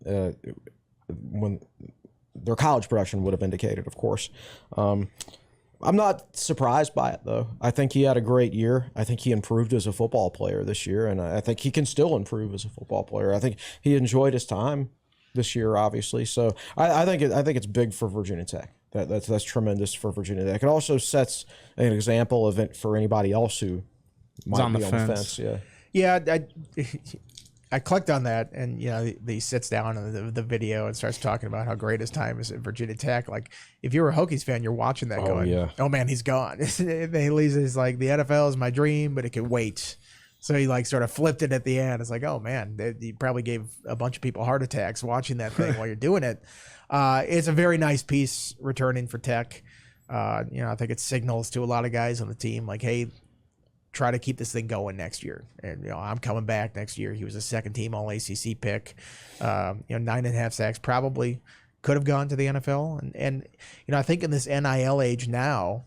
when their college production would have indicated, of course. I'm not surprised by it, though. I think he had a great year. I think he improved as a football player this year, and I think he can still improve as a football player. I think he enjoyed his time this year, obviously. So I think it's big for Virginia Tech. That's tremendous for Virginia Tech. It also sets an example of it for anybody else who might on be the on fence. the fence. Yeah. I clicked on that, and he sits down in the video and starts talking about how great his time is at Virginia Tech. Like, if you're a Hokies fan, you're watching that going, yeah. "Oh man, he's gone." He leaves. He's like, "The NFL is my dream, but it can wait." So he like sort of flipped it at the end. It's like, "Oh man, he probably gave a bunch of people heart attacks watching that thing while you're doing it." It's a very nice piece returning for Tech. I think it signals to a lot of guys on the team like, "Hey, try to keep this thing going next year." And, I'm coming back next year. He was a second team all ACC pick. 9.5 sacks, probably could have gone to the NFL. And I think in this NIL age now,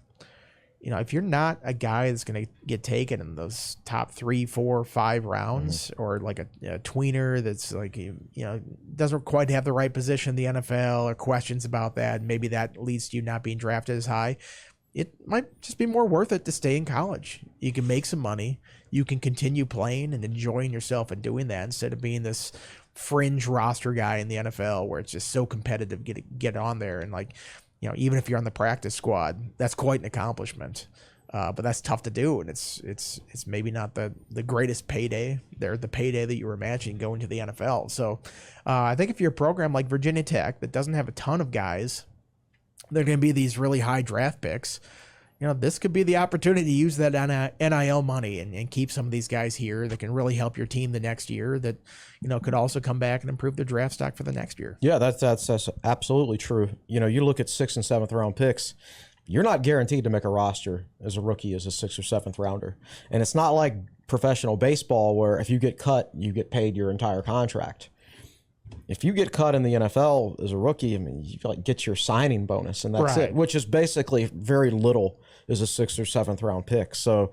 if you're not a guy that's going to get taken in those top 3, 4, 5 rounds, or like a tweener that's like, doesn't quite have the right position in the NFL, or questions about that, maybe that leads to you not being drafted as high, it might just be more worth it to stay in college. You can make some money. You can continue playing and enjoying yourself and doing that, instead of being this fringe roster guy in the NFL where it's just so competitive to get on there. And like, even if you're on the practice squad, that's quite an accomplishment. But that's tough to do, and it's maybe not the greatest payday. They're the payday that you were imagining going to the NFL. So I think if you're a program like Virginia Tech that doesn't have a ton of guys, they're going to be these really high draft picks. This could be the opportunity to use that NIL money and keep some of these guys here that can really help your team the next year, that, could also come back and improve their draft stock for the next year. Yeah, that's absolutely true. You look at 6th and 7th round picks, you're not guaranteed to make a roster as a rookie as a 6th or 7th rounder. And it's not like professional baseball where if you get cut, you get paid your entire contract. If you get cut in the NFL as a rookie, you get your signing bonus, and that's it, which is basically very little as a 6th or 7th round pick. So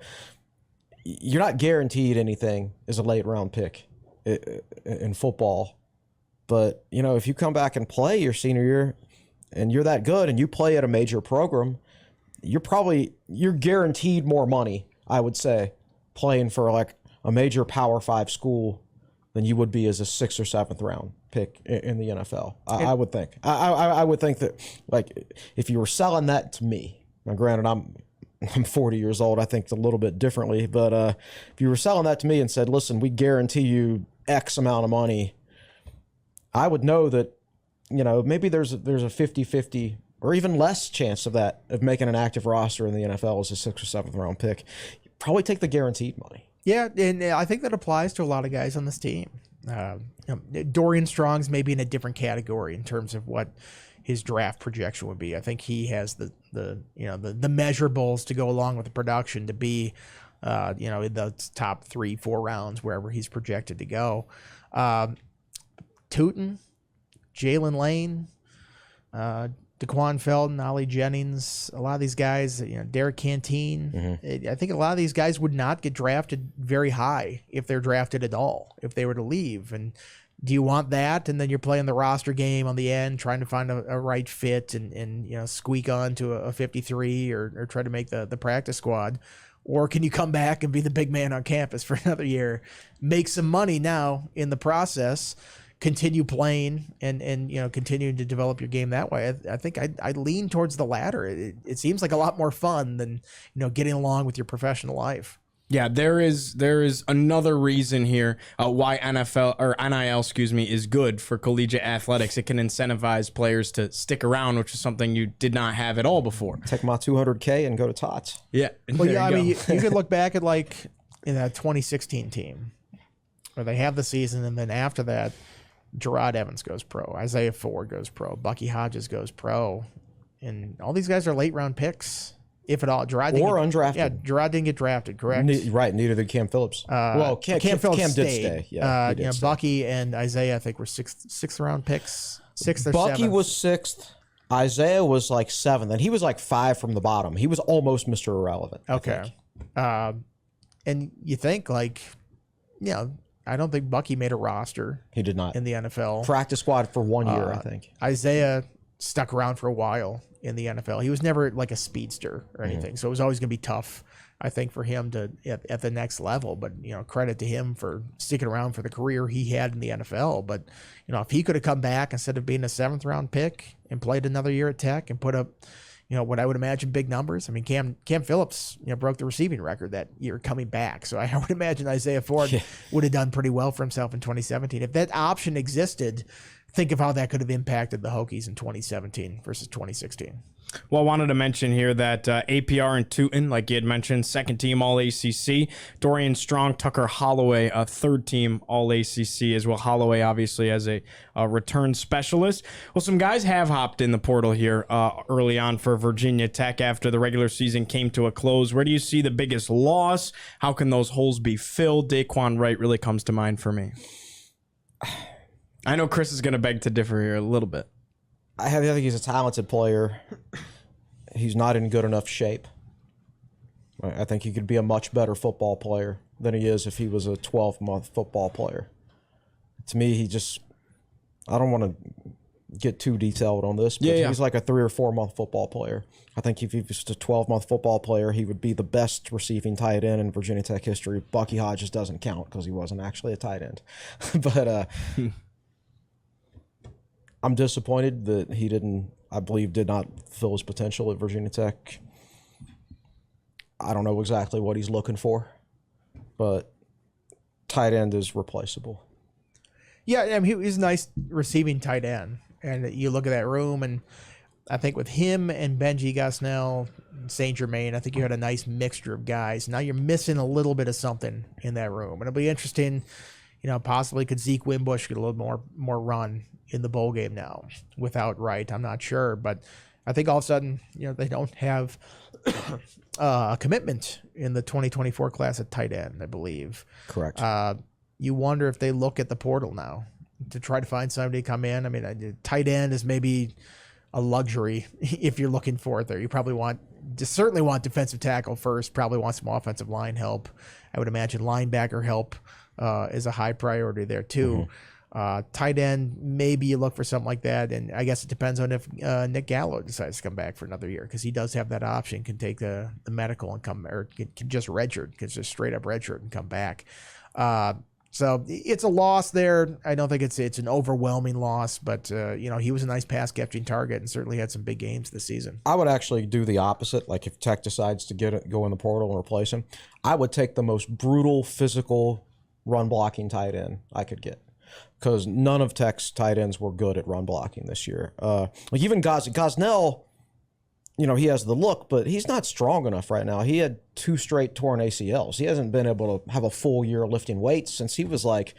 you're not guaranteed anything as a late round pick in football. But, if you come back and play your senior year and you're that good and you play at a major program, you're guaranteed more money, I would say, playing for like a major Power 5 school than you would be as a 6th or 7th round pick in the NFL. I would think. I would think that, like, if you were selling that to me, now granted I'm 40 years old, I think a little bit differently, but if you were selling that to me and said, listen, we guarantee you X amount of money, I would know that, maybe there's a 50-50 or even less chance of making an active roster in the NFL as a 6th or 7th round pick. You probably take the guaranteed money. Yeah, and I think that applies to a lot of guys on this team. Dorian Strong's maybe in a different category in terms of what his draft projection would be. I think he has the measurables to go along with the production to be, in the top 3, 4 rounds wherever he's projected to go. Tootin, Jalen Lane, DeQuan Felton, Ollie Jennings, a lot of these guys, Derek Canteen. I think a lot of these guys would not get drafted very high if they're drafted at all, if they were to leave. And do you want that? And then you're playing the roster game on the end, trying to find a right fit and squeak on to a 53 or try to make the practice squad. Or can you come back and be the big man on campus for another year, make some money now in the process, continue playing and continue to develop your game that way? I think I'd lean towards the latter. It seems like a lot more fun than getting along with your professional life. Yeah, there is another reason here why NIL is good for collegiate athletics. It can incentivize players to stick around, which is something you did not have at all before. Take my $200K and go to Tots. Yeah. Well, yeah, you could look back at like in that 2016 team where they have the season, and then after that, Gerard Evans goes pro, Isaiah Ford goes pro, Bucky Hodges goes pro, and all these guys are late round picks, if at all. Undrafted. Yeah, Gerard didn't get drafted, correct? Right, neither did Cam Phillips. Cam Phillips did stayed. stay. Yeah, he did stay. Bucky and Isaiah, I think, were sixth round picks, 6th or 7th. Bucky was 6th. Isaiah was like 7th, and he was like 5 from the bottom. He was almost Mr. Irrelevant. Okay. And you think I don't think Bucky made a roster. He did not. In the NFL. Practice squad for 1 year, I think. Isaiah stuck around for a while in the NFL. He was never like a speedster or anything, so it was always going to be tough, I think, for him to at the next level. But credit to him for sticking around for the career he had in the NFL. But if he could have come back instead of being a 7th round pick and played another year at Tech and put up what I would imagine big numbers. I mean, Cam Phillips broke the receiving record that year coming back, so I would imagine Isaiah Ford would have done pretty well for himself in 2017 if that option existed. Think of how that could have impacted the Hokies in 2017 versus 2016. Well, I wanted to mention here that APR and Tootin, like you had mentioned, 2nd team All-ACC. Dorian Strong, Tucker Holloway, a 3rd team All-ACC as well. Holloway, obviously, as a return specialist. Well, some guys have hopped in the portal here early on for Virginia Tech after the regular season came to a close. Where do you see the biggest loss? How can those holes be filled? Daquan Wright really comes to mind for me. I know Chris is going to beg to differ here a little bit. I think he's a talented player. He's not in good enough shape. I think he could be a much better football player than he is if he was a 12-month football player. To me, I don't want to get too detailed on this, but he's like a 3 or 4 month football player. I think if he was a 12-month football player, he would be the best receiving tight end in Virginia Tech history. Bucky Hodges doesn't count because he wasn't actually a tight end. But I'm disappointed that he did not fill his potential at Virginia Tech. I don't know exactly what he's looking for, but tight end is replaceable. Yeah, I mean, he's a nice receiving tight end. And you look at that room, and I think with him and Benji Gosnell, St. Germain, I think you had a nice mixture of guys. Now you're missing a little bit of something in that room. And it'll be interesting, possibly could Zeke Wimbush get a little more run in the bowl game now without Wright? I'm not sure, but I think all of a sudden, they don't have a commitment in the 2024 class at tight end, I believe. Correct. You wonder if they look at the portal now to try to find somebody to come in. I mean, tight end is maybe a luxury if you're looking for it there. You probably certainly want defensive tackle first, probably want some offensive line help. I would imagine linebacker help is a high priority there too. Mm-hmm. Tight end, maybe you look for something like that, and I guess it depends on if Nick Gallo decides to come back for another year, because he does have that option, can take the medical and come, or can just redshirt, can just straight up redshirt and come back. So it's a loss there. I don't think it's an overwhelming loss, but he was a nice pass catching target and certainly had some big games this season. I would actually do the opposite. Like if Tech decides to go in the portal and replace him, I would take the most brutal, physical run blocking tight end I could get. Because none of Tech's tight ends were good at run blocking this year. Like even Gosnell, he has the look, but he's not strong enough right now. He had 2 straight torn ACLs. He hasn't been able to have a full year lifting weights since he was like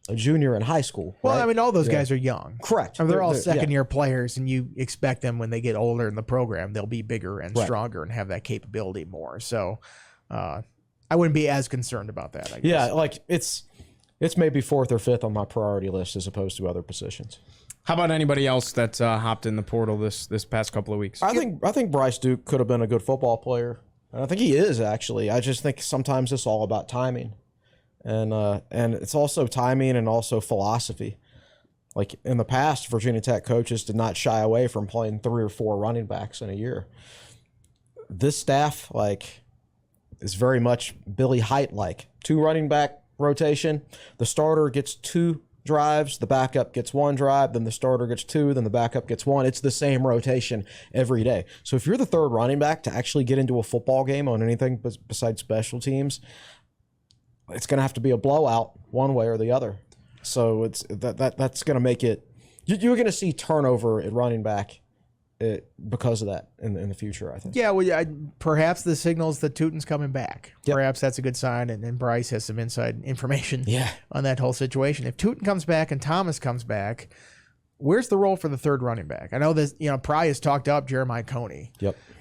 a junior in high school. Well, right? I mean, all those guys are young. Correct. I mean, they're all second-year players, and you expect them when they get older in the program, they'll be bigger and stronger and have that capability more. So I wouldn't be as concerned about that, I guess. Yeah, like it's maybe 4th or 5th on my priority list as opposed to other positions. How about anybody else that hopped in the portal this past couple of weeks? I think Bryce Duke could have been a good football player. And I think he is, actually. I just think sometimes it's all about timing. And it's also timing and also philosophy. Like in the past, Virginia Tech coaches did not shy away from playing 3 or 4 running backs in a year. This staff, is very much Billy Height-like. 2 running back rotation. The starter gets 2 drives, the backup gets 1 drive, then the starter gets 2, then the backup gets 1. It's the same rotation every day. So if you're the 3rd running back to actually get into a football game on anything besides special teams, it's going to have to be a blowout one way or the other. So it's that's going to make it. You're going to see turnover at running back because of that in the future, I think. Yeah, well, perhaps the signals that Tootin's coming back. Yep. Perhaps that's a good sign, and Bryce has some inside information Yeah. on that whole situation. If Tootin comes back and Thomas comes back, where's the role for the 3rd running back? I know that Pry has talked up Jeremiah Coney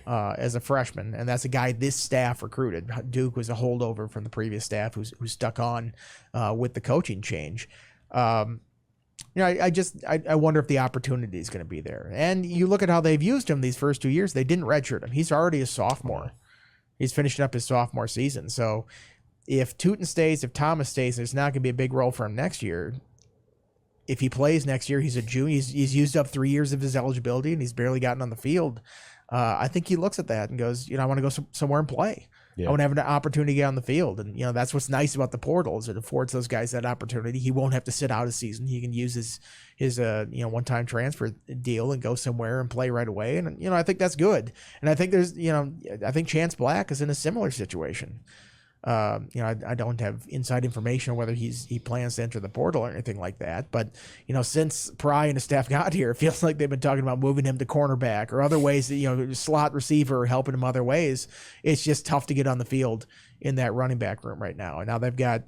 as a freshman, and that's a guy this staff recruited. Duke was a holdover from the previous staff who's stuck on with the coaching change. I wonder if the opportunity is going to be there. And you look at how they've used him these first 2 years. They didn't redshirt him. He's already a sophomore. He's finishing up his sophomore season. So if Tootin stays, if Thomas stays, there's not going to be a big role for him next year. if he plays next year, he's a junior. He's used up 3 years of his eligibility, and he's barely gotten on the field. I think he looks at that and goes, I want to go somewhere and play. I want to have an opportunity to get on the field. And, that's what's nice about the portal is it affords those guys that opportunity. He won't have to sit out a season. He can use his one-time transfer deal and go somewhere and play right away. And, I think that's good. And I think I think Chance Black is in a similar situation. I don't have inside information on whether he plans to enter the portal or anything like that. But, since Pry and his staff got here, it feels like they've been talking about moving him to cornerback or other ways that, slot receiver or helping him other ways. It's just tough to get on the field in that running back room right now. And now they've got,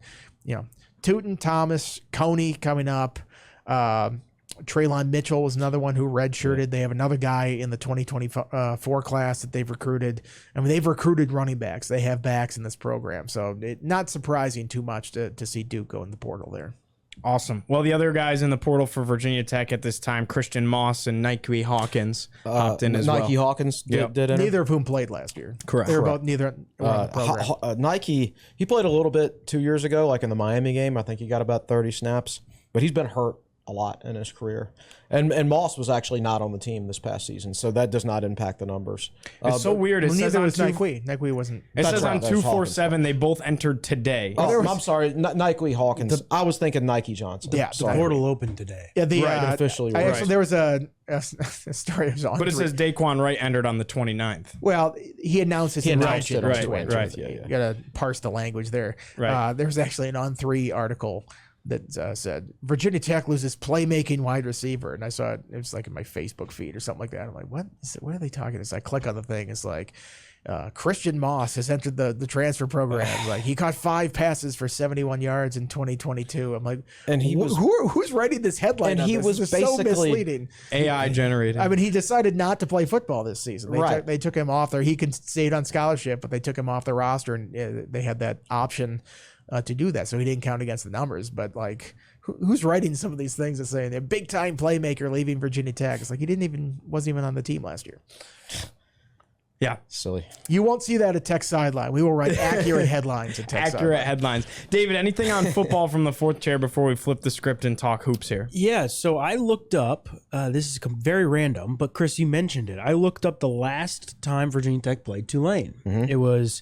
Tootin, Thomas, Coney coming up. Traylon Mitchell is another one who redshirted. They have another guy in the 2024 class that they've recruited. I mean, they've recruited running backs. They have backs in this program. So not surprising too much to see Duke go in the portal there. Awesome. Well, the other guys in the portal for Virginia Tech at this time, Christian Moss and Nike Hawkins opted in as well. Nike Hawkins did enter. Neither of whom played last year. Correct. They were both neither. Nike, he played a little bit 2 years ago, like in the Miami game. I think he got about 30 snaps, but he's been hurt a lot in his career. And Moss was actually not on the team this past season, so that does not impact the numbers. It's so weird. It says on Nike wasn't. It says on 247 they both entered today. I'm sorry, Nike Hawkins. I was thinking Nike Johnson. Yeah, The portal opened today. Yeah, officially. Actually, there was a story. But it says Daquan Wright entered on the 29th. Well, he announced his intention. Right. Yeah. You got to parse the language there. Right. There's actually an On3 article that said Virginia Tech loses playmaking wide receiver, and I saw it. It was like in my Facebook feed or something like that. I'm like, what are they talking? So I click on the thing. It's like Christian Moss has entered the transfer program. Like he caught 5 passes for 71 yards in 2022. I'm like, and he was who's writing this headline? And on he this? was basically so misleading. AI generated. I mean, he decided not to play football this season. They took him off there. He could stay on scholarship, but they took him off the roster, and they had that option to do that, so he didn't count against the numbers. But like, who's writing some of these things and saying a big time playmaker leaving Virginia Tech? It's like he wasn't even on the team last year. Yeah, silly. You won't see that at Tech Sideline. We will write accurate headlines at Tech Sideline. Accurate headlines. David, anything on football from the fourth chair before we flip the script and talk hoops here? Yeah, so I looked up, this is very random, but Chris, you mentioned it. I looked up the last time Virginia Tech played Tulane. Mm-hmm. It was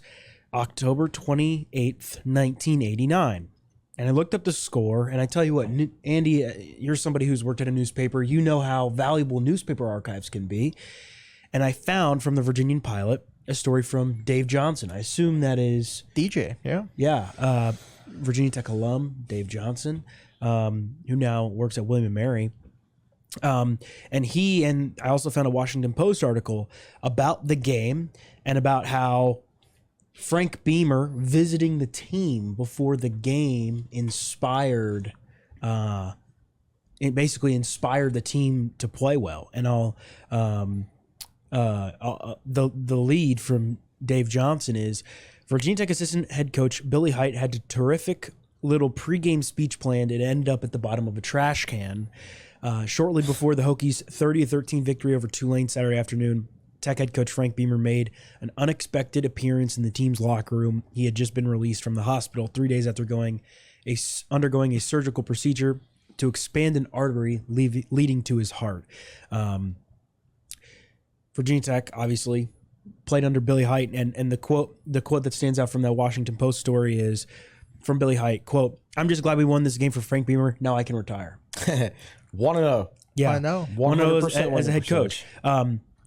October 28th, 1989. And I looked up the score, and I tell you what, Andy, you're somebody who's worked at a newspaper. You know how valuable newspaper archives can be. And I found from the Virginian Pilot a story from Dave Johnson. I assume that is... DJ, yeah. Yeah, Virginia Tech alum, Dave Johnson, who now works at William & Mary. And I also found a Washington Post article about the game and about how Frank Beamer visiting the team before the game basically inspired the team to play well. And the lead from Dave Johnson is Virginia Tech assistant head coach Billy Height had a terrific little pregame speech planned. It ended up at the bottom of a trash can. Shortly before the Hokies' 30-13 victory over Tulane Saturday afternoon, Tech head coach Frank Beamer made an unexpected appearance in the team's locker room. He had just been released from the hospital 3 days after undergoing a surgical procedure to expand an artery leading to his heart. Virginia Tech obviously played under Billy Height, and the quote that stands out from that Washington Post story is from Billy Height, quote, "I'm just glad we won this game for Frank Beamer. Now I can retire." 1-0. Yeah, 100% as a head coach.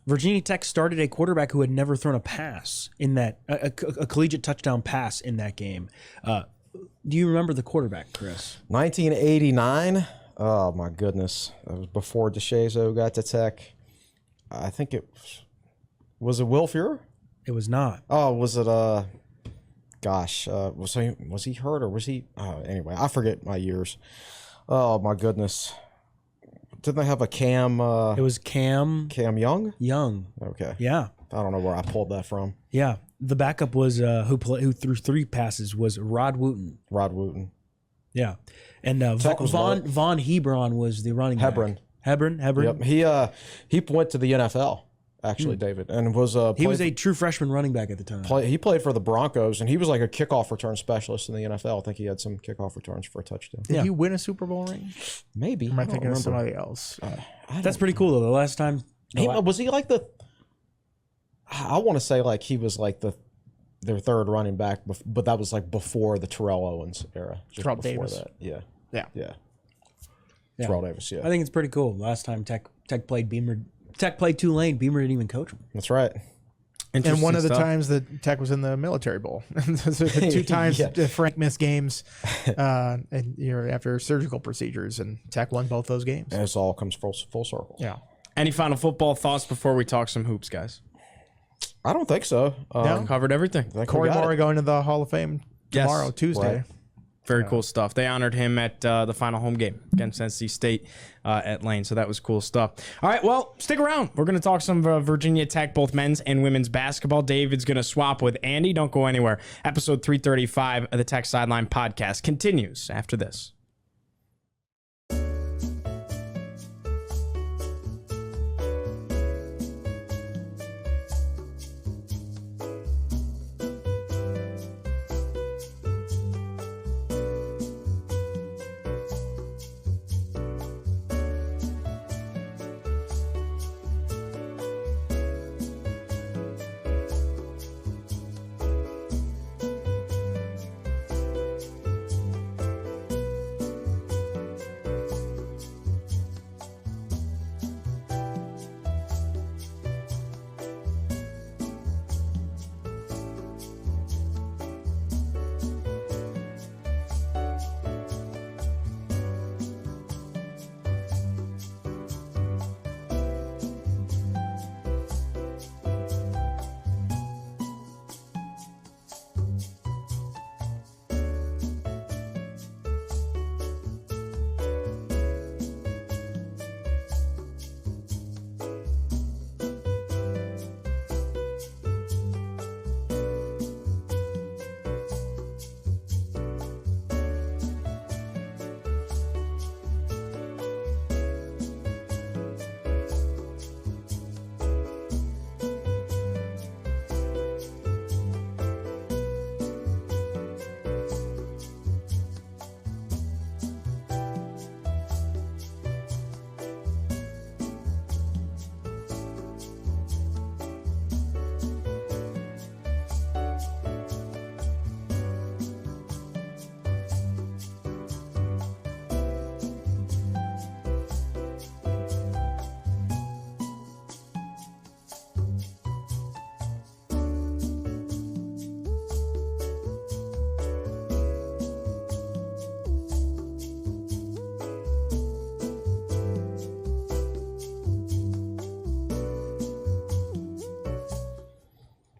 Virginia Tech started a quarterback who had never thrown a pass in that a collegiate touchdown pass in that game. Do you remember the quarterback, Chris? 1989. Oh my goodness, that was before DeShazo got to Tech. I think was it Will Fuhrer? It was not. Oh, was it was he hurt or was he? Anyway, I forget my years. Oh my goodness. Didn't they have a Cam? It was Cam Young? Young. Okay. Yeah. I don't know where I pulled that from. Yeah. The backup was who threw 3 passes was Rod Wooten. Yeah. And Von Hebron was the running back. Hebron. Hebron. Yep. He went to the NFL actually, David, and he was a true freshman running back at the time. He played for the Broncos, and he was like a kickoff return specialist in the NFL. I think he had some kickoff returns for a touchdown. Did he win a Super Bowl ring? Maybe. Or am I thinking of somebody else? That's pretty cool though. The last time was he like the? I want to say like he was like their third running back, but that was like before the Terrell Owens era. Terrell Davis. That. Yeah. Yeah. Terrell Davis. Yeah. I think it's pretty cool. Last time Tech played Beamer. Tech played Tulane. Beamer didn't even coach him. That's right. And one of the times that Tech was in the Military Bowl. Those are the 2 times that Frank missed games and after surgical procedures, and Tech won both those games. And it all comes full circle. Yeah. Any final football thoughts before we talk some hoops, guys? I don't think so. Covered everything. Corey Moore going to the Hall of Fame tomorrow, Tuesday. Right. Very cool stuff. They honored him at the final home game against NC State at Lane, so that was cool stuff. All right, well, stick around. We're going to talk some Virginia Tech, both men's and women's basketball. David's going to swap with Andy. Don't go anywhere. Episode 335 of the Tech Sideline podcast continues after this.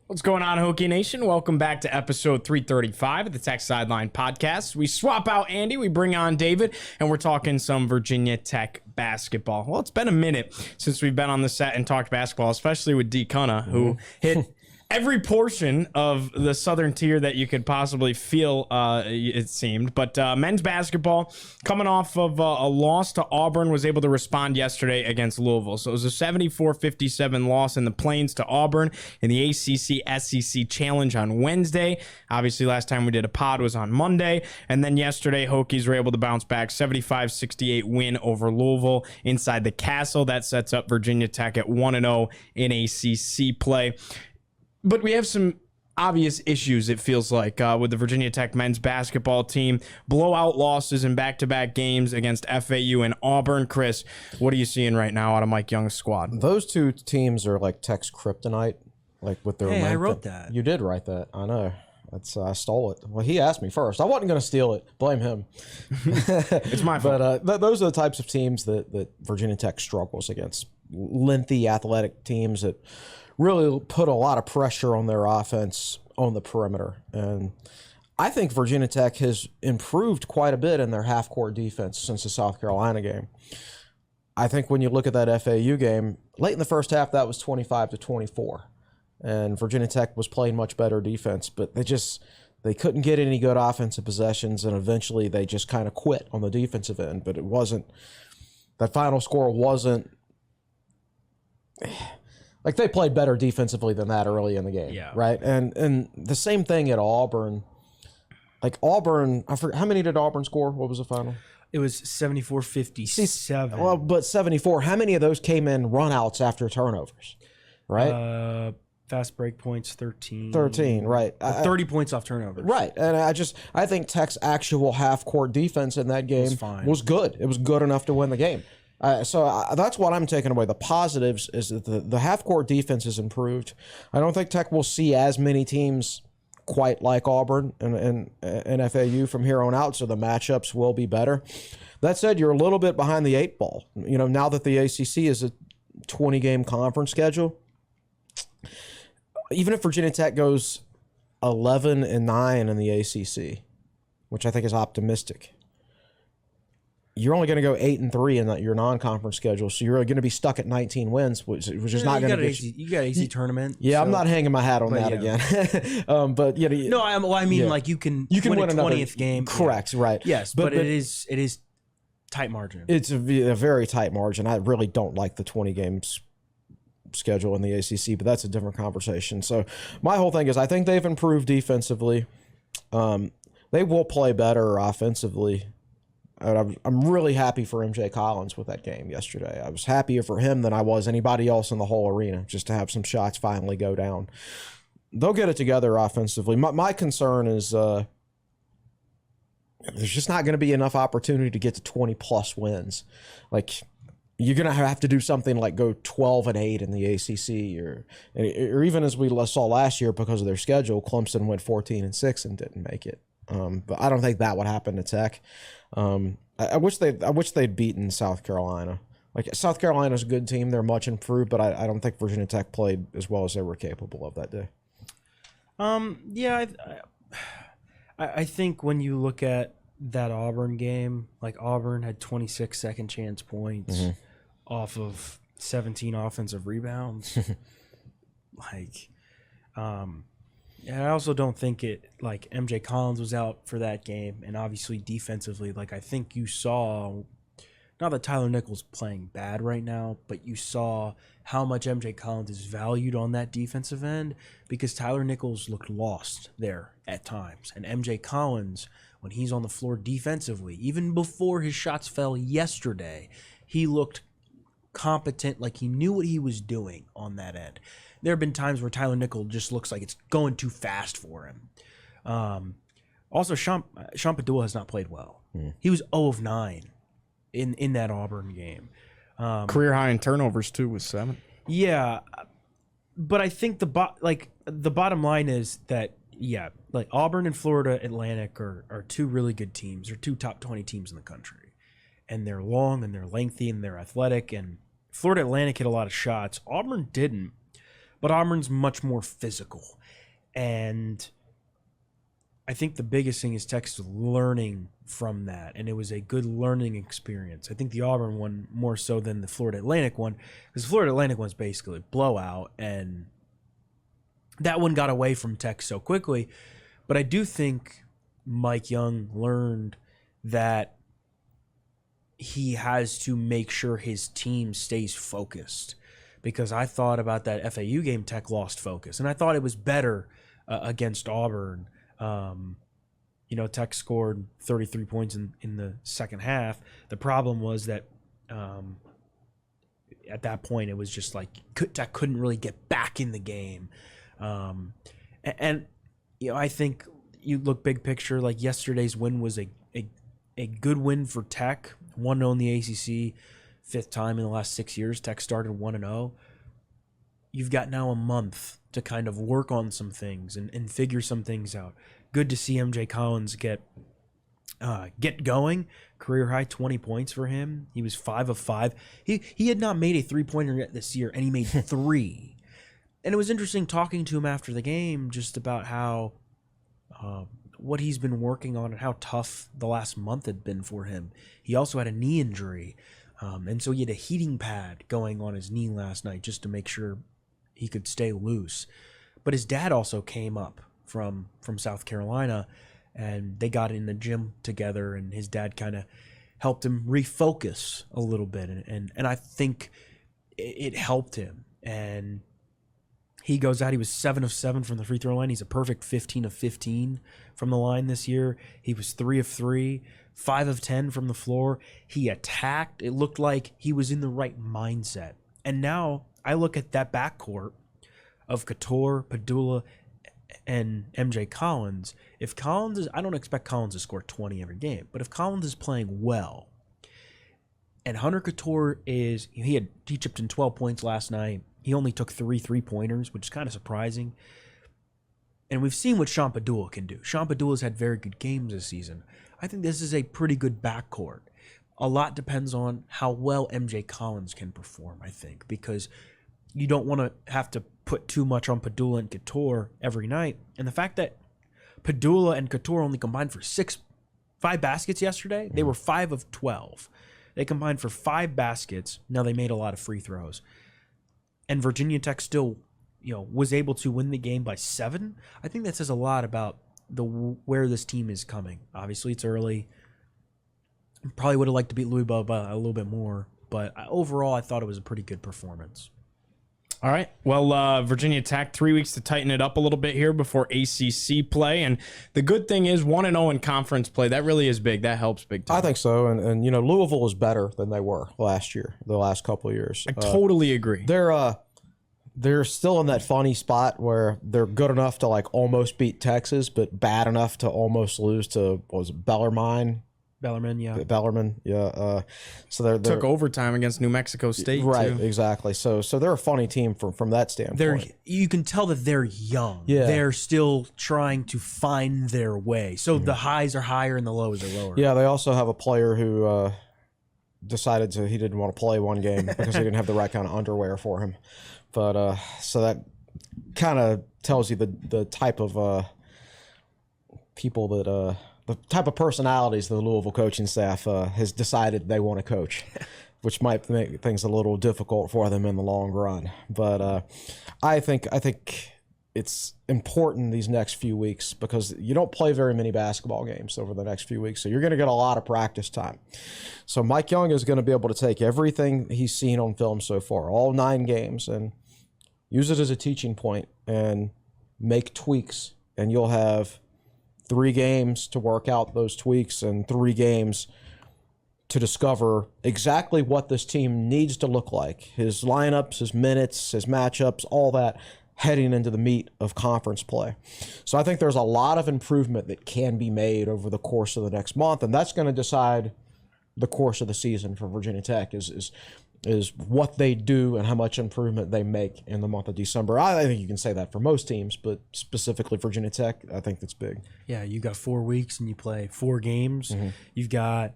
What's going on, Hokie Nation? Welcome back to episode 335 of the Tech Sideline podcast. We swap out Andy, we bring on David, and we're talking some Virginia Tech basketball. Well, it's been a minute since we've been on the set and talked basketball, especially with D. Cunna, who hit every portion of the southern tier that you could possibly feel, it seemed. But men's basketball, coming off of a loss to Auburn, was able to respond yesterday against Louisville. So it was a 74-57 loss in the Plains to Auburn in the ACC-SEC Challenge on Wednesday. Obviously, last time we did a pod was on Monday. And then yesterday, Hokies were able to bounce back, 75-68 win over Louisville inside the Castle. That sets up Virginia Tech at 1-0 in ACC play. But we have some obvious issues, it feels like, with the Virginia Tech men's basketball team. Blowout losses in back-to-back games against FAU and Auburn. Chris, what are you seeing right now out of Mike Young's squad? Those two teams are like Tech's kryptonite, like with their Hey, I length. wrote that. You did write that. I know. I stole it. Well, he asked me first. I wasn't going to steal it. Blame him. It's my fault. But those are the types of teams that Virginia Tech struggles against. Lengthy, athletic teams that really put a lot of pressure on their offense on the perimeter. And I think Virginia Tech has improved quite a bit in their half-court defense since the South Carolina game. I think when you look at that FAU game, late in the first half, that was 25-24. And Virginia Tech was playing much better defense, but they couldn't get any good offensive possessions, and eventually they just kind of quit on the defensive end. But that final score wasn't Like they played better defensively than that early in the game, right? And the same thing at Auburn. Like Auburn, I forget, how many did Auburn score? What was the final? It was 74-57. Well, but 74. How many of those came in runouts after turnovers, right? Fast break points, 13. 13, right. 30 points off turnovers. Right. And I think Tech's actual half-court defense in that game was good. It was good enough to win the game. So that's what I'm taking away. The positives is that the half-court defense has improved. I don't think Tech will see as many teams quite like Auburn and FAU from here on out, so the matchups will be better. That said, you're a little bit behind the 8 ball. You know, now that the ACC is a 20-game conference schedule, even if Virginia Tech goes 11-9 in the ACC, which I think is optimistic, you're only going to go 8-3 in your non-conference schedule, so you're going to be stuck at 19 wins, which is not going to get you got AC tournament. Yeah, so. I'm not hanging my hat on that again. But like you can win a 20th game. Correct, right? Yes, but it is tight margin. It's a very tight margin. I really don't like the 20 games schedule in the ACC, but that's a different conversation. So my whole thing is I think they've improved defensively. They will play better offensively. I'm really happy for MJ Collins with that game yesterday. I was happier for him than I was anybody else in the whole arena, just to have some shots finally go down. They'll get it together offensively. My concern is there's just not going to be enough opportunity to get to 20-plus wins. Like, you're going to have to do something like go 12-8 in the ACC, or even as we saw last year because of their schedule, Clemson went 14-6 and didn't make it. But I don't think that would happen to Tech. I wish they'd beaten South Carolina. Like, South Carolina's a good team; they're much improved, but I don't think Virginia Tech played as well as they were capable of that day. I think when you look at that Auburn game, like Auburn had 26 second chance points off of 17 offensive rebounds. And I also don't think MJ Collins was out for that game, and obviously defensively, like I think you saw, not that Tyler Nichols playing bad right now, but you saw how much MJ Collins is valued on that defensive end because Tyler Nichols looked lost there at times, and MJ Collins, when he's on the floor defensively, even before his shots fell yesterday, he looked competent, like he knew what he was doing on that end. There have been times where Tyler Nichols just looks like it's going too fast for him. Also, Sean Padula has not played well. He was 0 of 9 in that Auburn game. Career high in turnovers too with 7. Yeah, but I think the bottom line is that Auburn and Florida Atlantic are two really good teams. They're two top 20 teams in the country, and they're long and they're lengthy and they're athletic. And Florida Atlantic hit a lot of shots. Auburn didn't. But Auburn's much more physical. And I think the biggest thing is Tech's learning from that. And it was a good learning experience. I think the Auburn one more so than the Florida Atlantic one. Because the Florida Atlantic one's basically a blowout. And that one got away from Tech so quickly. But I do think Mike Young learned that he has to make sure his team stays focused. Because I thought about that FAU game, Tech lost focus. And I thought it was better against Auburn. Tech scored 33 points in the second half. The problem was that at that point, it was just like Tech couldn't really get back in the game. I think you look big picture, like yesterday's win was a good win for Tech, 1-0 in the ACC. 5th time in the last 6 years. Tech started 1-0. You've got now a month to kind of work on some things and figure some things out. Good to see MJ Collins get going. Career high 20 points for him. He was 5 of 5. He had not made a 3-pointer yet this year, and he made 3. And it was interesting talking to him after the game just about how what he's been working on and how tough the last month had been for him. He also had a knee injury. And so he had a heating pad going on his knee last night just to make sure he could stay loose. But his dad also came up from South Carolina, and they got in the gym together, and his dad kind of helped him refocus a little bit. And I think it helped him. And He goes out. He was 7 of 7 from the free throw line. He's a perfect 15 of 15 from the line this year. He was 3 of 3, 5 of 10 from the floor. He attacked. It looked like he was in the right mindset. And now I look at that backcourt of Couture, Padula, and MJ Collins. If Collins is, I don't expect Collins to score 20 every game, but if Collins is playing well, and Hunter Couture he chipped in 12 points last night. He only took 3 3-pointers, which is kind of surprising. And we've seen what Sean Padula can do. Sean Padula's had very good games this season. I think this is a pretty good backcourt. A lot depends on how well MJ Collins can perform, I think, because you don't want to have to put too much on Padula and Couture every night. And the fact that Padula and Couture only combined for 5 baskets yesterday, they were 5 of 12. They combined for 5 baskets. Now they made a lot of free throws. And Virginia Tech still, was able to win the game by 7. I think that says a lot about where this team is coming. Obviously, it's early. Probably would have liked to beat Louisville by a little bit more, but overall, I thought it was a pretty good performance. All right. Well, Virginia Tech, 3 weeks to tighten it up a little bit here before ACC play. And the good thing is 1-0 in conference play. That really is big. That helps big time. I think so. And Louisville is better than they were last year, the last couple of years. I totally agree. They're still in that funny spot where they're good enough to almost beat Texas, but bad enough to almost lose to, what was it, Bellarmine? Bellarmine, yeah. Bellarmine, yeah. So they're took overtime against New Mexico State, right? Too. Exactly. So they're a funny team from that standpoint. You can tell that they're young. Yeah. They're still trying to find their way. So the highs are higher and the lows are lower. Yeah. They also have a player who decided he didn't want to play one game because he didn't have the right kind of underwear for him. But so that kind of tells you the type of people that. The type of personalities the Louisville coaching staff has decided they want to coach, which might make things a little difficult for them in the long run. But I think it's important these next few weeks because you don't play very many basketball games over the next few weeks, so you're going to get a lot of practice time. So Mike Young is going to be able to take everything he's seen on film so far, all 9 games, and use it as a teaching point and make tweaks, and you'll have 3 games to work out those tweaks and 3 games to discover exactly what this team needs to look like. His lineups, his minutes, his matchups, all that heading into the meat of conference play. So I think there's a lot of improvement that can be made over the course of the next month, and that's going to decide the course of the season for Virginia Tech is what they do and how much improvement they make in the month of December. I think you can say that for most teams, but specifically Virginia Tech, I think that's big. Yeah, you got 4 weeks and you play 4 games. Mm-hmm. You've got,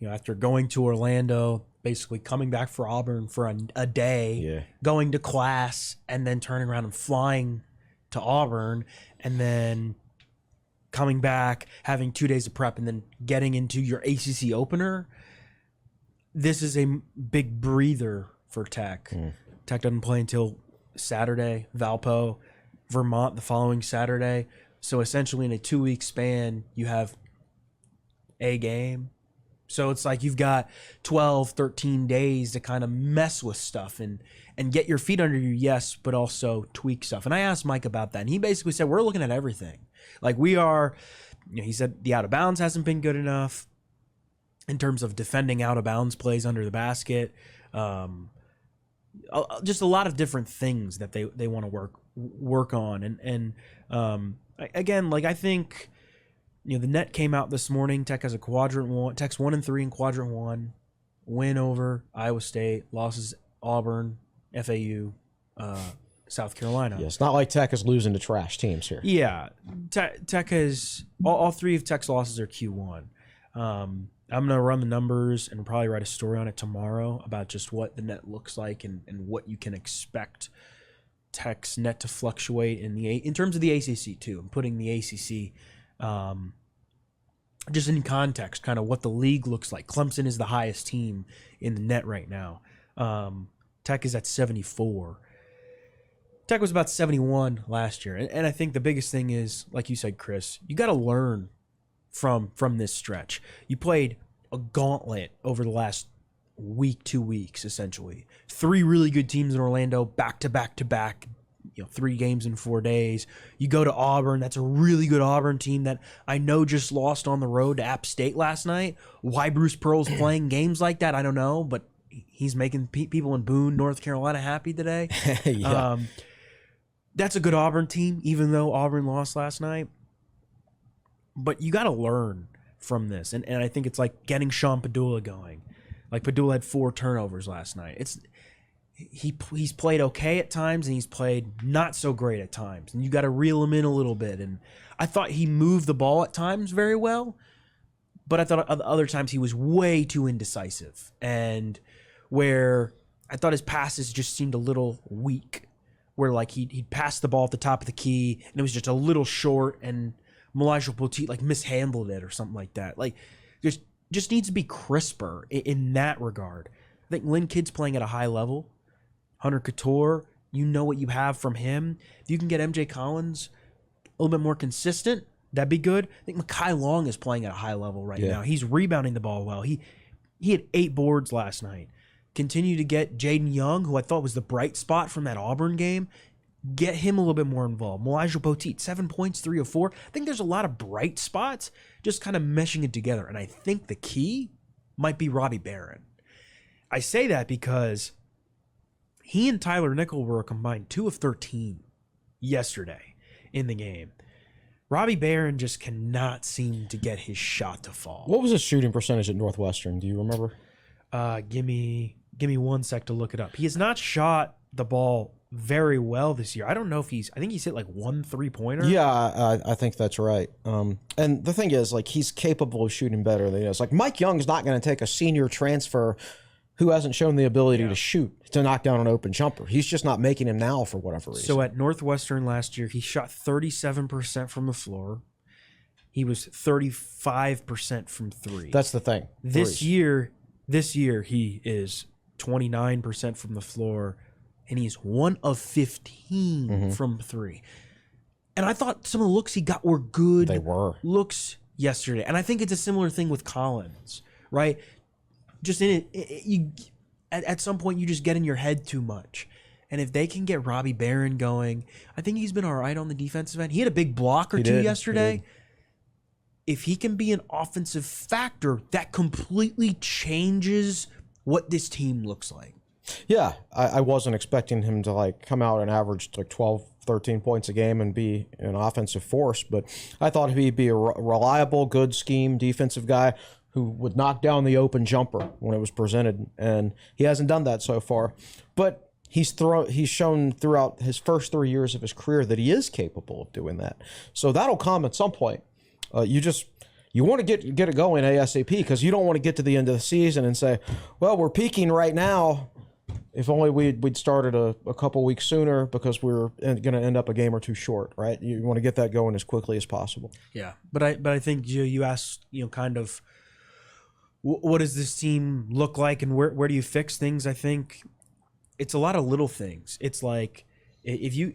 after going to Orlando, basically coming back for Auburn for a day, going to class, and then turning around and flying to Auburn, and then coming back, having 2 days of prep, and then getting into your ACC opener. This is a big breather for Tech. Tech doesn't play until Saturday, Valpo, Vermont the following Saturday. So essentially in a 2-week span, you have a game. So it's like you've got 12, 13 days to kind of mess with stuff and get your feet under you, yes, but also tweak stuff. And I asked Mike about that, and he basically said, we're looking at everything. Like we are, he said the out of bounds hasn't been good enough in terms of defending out of bounds plays under the basket. Just a lot of different things that they want to work on. And again, like I think, the net came out this morning. Tech has a quadrant 1. Tech's 1-3 in quadrant 1. Win over Iowa State, losses Auburn, FAU, South Carolina. Yeah, it's not like Tech is losing to trash teams here. Yeah, Tech has all 3 of Tech's losses are Q1. I'm going to run the numbers and probably write a story on it tomorrow about just what the net looks like and what you can expect Tech's net to fluctuate in terms of the ACC too. I'm putting the ACC just in context, kind of what the league looks like. Clemson is the highest team in the net right now. Tech is at 74. Tech was about 71 last year. And I think the biggest thing is, like you said, Chris, you got to learn from this stretch. You played a gauntlet over the last week, 2 weeks, essentially. 3 really good teams in Orlando, back to back to back, 3 games in 4 days. You go to Auburn. That's a really good Auburn team that I know just lost on the road to App State last night. Why Bruce Pearl's playing games like that, I don't know, but he's making people in Boone, North Carolina happy today. Yeah. That's a good Auburn team, even though Auburn lost last night. But you got to learn from this, and I think it's like getting Sean Padula going. Like Padula had 4 turnovers last night. He's played okay at times, and he's played not so great at times, and you got to reel him in a little bit. And I thought he moved the ball at times very well, but I thought at other times he was way too indecisive, and where I thought his passes just seemed a little weak, where like he'd pass the ball at the top of the key, and it was just a little short, and Elijah Poteet like mishandled it or something like that. Like just needs to be crisper in that regard. I think Lynn Kidd's playing at a high level. Hunter Couture, you know what you have from him. If you can get MJ Collins a little bit more consistent, that'd be good. I think Mekhi Long is playing at a high level right now. He's rebounding the ball well. He had 8 boards last night. Continue to get Jaden Young, who I thought was the bright spot from that Auburn game. Get him a little bit more involved. Elijah Poteet, 7 points, 3 of 4. I think there's a lot of bright spots, just kind of meshing it together. And I think the key might be Robbie Barron. I say that because he and Tyler Nickel were a combined 2 of 13 yesterday in the game. Robbie Barron just cannot seem to get his shot to fall. What was his shooting percentage at Northwestern? Do you remember? Give me 1 sec to look it up. He has not shot the ball very well this year. I don't know if I think he's hit like 1 3-pointer. Yeah, I think that's right. And the thing is, like, he's capable of shooting better than he is. Like, Mike Young's not going to take a senior transfer who hasn't shown the ability to shoot, to knock down an open jumper. He's just not making him now for whatever reason. So at Northwestern last year, he shot 37% from the floor. He was 35% from 3. That's the thing. This year he is 29% from the floor, and he's 1 of 15 from 3. And I thought some of the looks he got were good. They were. Looks yesterday. And I think it's a similar thing with Collins, right? Just in it, at some point you just get in your head too much. And if they can get Robbie Barron going, I think he's been all right on the defensive end. He had a big block or 2 yesterday. If he can be an offensive factor, that completely changes what this team looks like. Yeah, I wasn't expecting him to like come out and average like 12, 13 points a game and be an offensive force, but I thought he'd be a reliable, good scheme defensive guy who would knock down the open jumper when it was presented, and he hasn't done that so far. But he's shown throughout his first 3 years of his career that he is capable of doing that. So that'll come at some point. You want to get it going ASAP, because you don't want to get to the end of the season and say, well, we're peaking right now. If only we'd started a couple weeks sooner, because we're going to end up a game or 2 short, right? You want to get that going as quickly as possible. Yeah, but I think you asked, kind of what does this team look like and where do you fix things? I think it's a lot of little things. It's like if you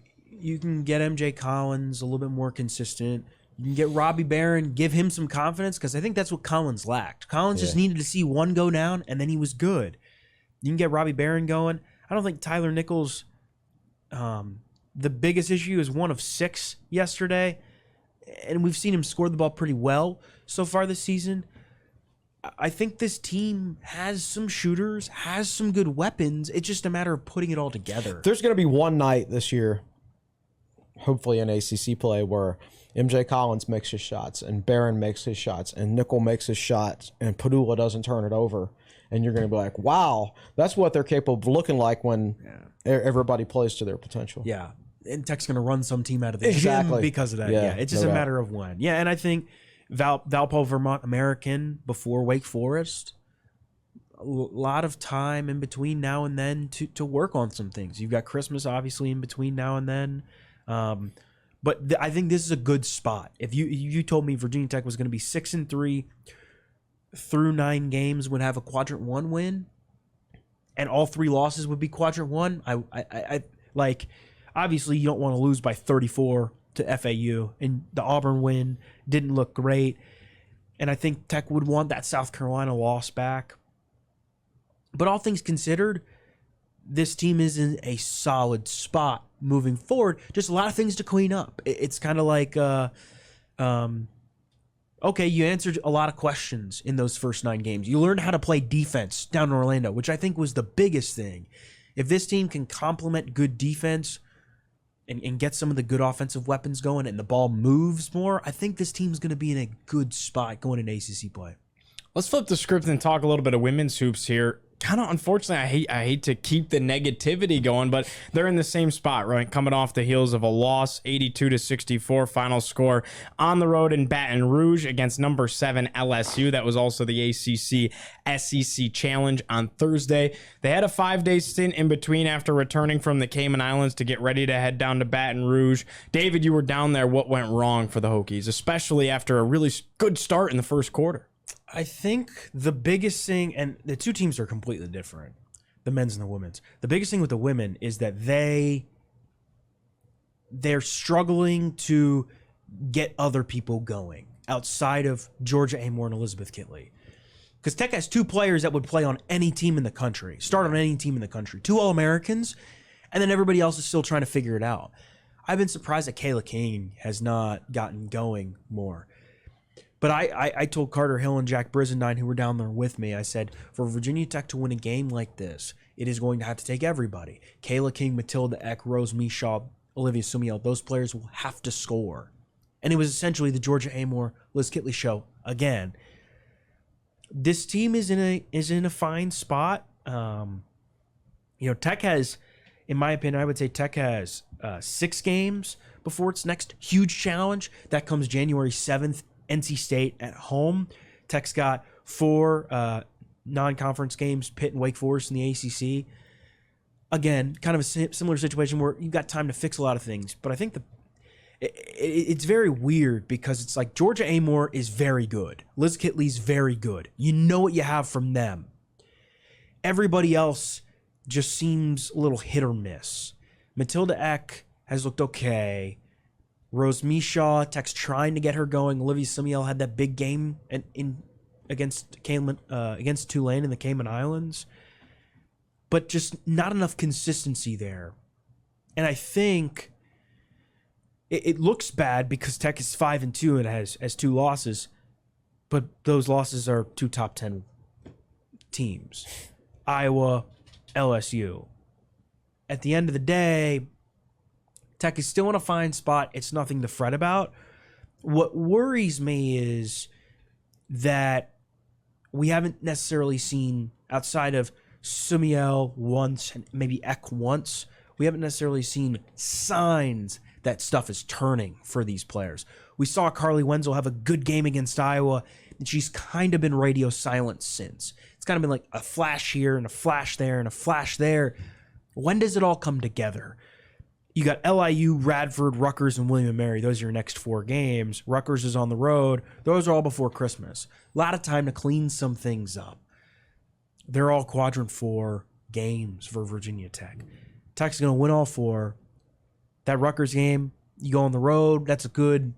can get MJ Collins a little bit more consistent. You can get Robbie Barron, give him some confidence, because I think that's what Collins lacked. Collins just needed to see one go down, and then he was good. You can get Robbie Barron going. I don't think Tyler Nichols, the biggest issue is 1 of 6 yesterday, and we've seen him score the ball pretty well so far this season. I think this team has some shooters, has some good weapons. It's just a matter of putting it all together. There's going to be one night this year, hopefully in ACC play, where MJ Collins makes his shots, and Barron makes his shots, and Nickel makes his shots, and Padula doesn't turn it over. And you're going to be like, wow, that's what they're capable of looking like when everybody plays to their potential. Yeah. And Tech's going to run some team out of the gym because of that. Yeah. It's just a matter of when. Yeah. And I think Valpo, Vermont American before Wake Forest, a lot of time in between now and then to work on some things. You've got Christmas, obviously, in between now and then. But I think this is a good spot. If you told me Virginia Tech was going to be 6-3 through 9 games, would have a quadrant 1 win, and all 3 losses would be quadrant 1, I like, obviously you don't want to lose by 34 to FAU, and the Auburn win didn't look great, and I think Tech would want that South Carolina loss back. But all things considered, this team is in a solid spot moving forward. Just a lot of things to clean up. It's kind of like, okay, you answered a lot of questions in those first 9 games. You learned how to play defense down in Orlando, which I think was the biggest thing. If this team can complement good defense and get some of the good offensive weapons going and the ball moves more, I think this team's going to be in a good spot going into ACC play. Let's flip the script and talk a little bit of women's hoops here. Kind of unfortunately, I hate to keep the negativity going, but they're in the same spot, right? Coming off the heels of a loss, 82-64 final score on the road in Baton Rouge against number 7 LSU. That was also the ACC SEC Challenge on Thursday. They had a 5-day stint in between after returning from the Cayman Islands to get ready to head down to Baton Rouge. David, you were down there. What went wrong for the Hokies, especially after a really good start in the first quarter? I think the biggest thing, and the two teams are completely different, the men's and the women's. The biggest thing with the women is that they're struggling to get other people going outside of Georgia Amore and Elizabeth Kitley. Because Tech has 2 players that would play on any team in the country, start on any team in the country, 2 All-Americans, and then everybody else is still trying to figure it out. I've been surprised that Kayla King has not gotten going more. But I told Carter Hill and Jack Brizendine, who were down there with me, I said, for Virginia Tech to win a game like this, it is going to have to take everybody. Kayla King, Matilda Eck, Rose Mishaw, Olivia Sumiel, those players will have to score. And it was essentially the Georgia Amore, Liz Kitley show again. This team is in a fine spot. Tech has, in my opinion, I would say Tech has 6 games before its next huge challenge. That comes January 7th. NC State at home. Tech's got 4 non-conference games, Pitt and Wake Forest in the ACC. Again, kind of a similar situation where you've got time to fix a lot of things. But I think it's very weird because it's like Georgia Amore is very good. Liz Kitley's very good. You know what you have from them. Everybody else just seems a little hit or miss. Matilda Eck has looked okay. Rose Mishaw, Tech's trying to get her going. Olivia Sumiel had that big game against Tulane in the Cayman Islands, but just not enough consistency there. And I think it looks bad because Tech is 5-2 and has 2 losses, but those losses are 2 top 10 teams: Iowa, LSU. At the end of the day, Tech is still in a fine spot. It's nothing to fret about. What worries me is that we haven't necessarily seen, outside of Sumiel once and maybe Eck once, we haven't necessarily seen signs that stuff is turning for these players. We saw Carly Wenzel have a good game against Iowa, and she's kind of been radio silent since. It's kind of been like a flash here and a flash there and a flash there. When does it all come together? You got LIU, Radford, Rutgers, and William & Mary. Those are your next 4 games. Rutgers is on the road. Those are all before Christmas. A lot of time to clean some things up. They're all quadrant 4 games for Virginia Tech. Tech's going to win all 4. That Rutgers game, you go on the road. That's a good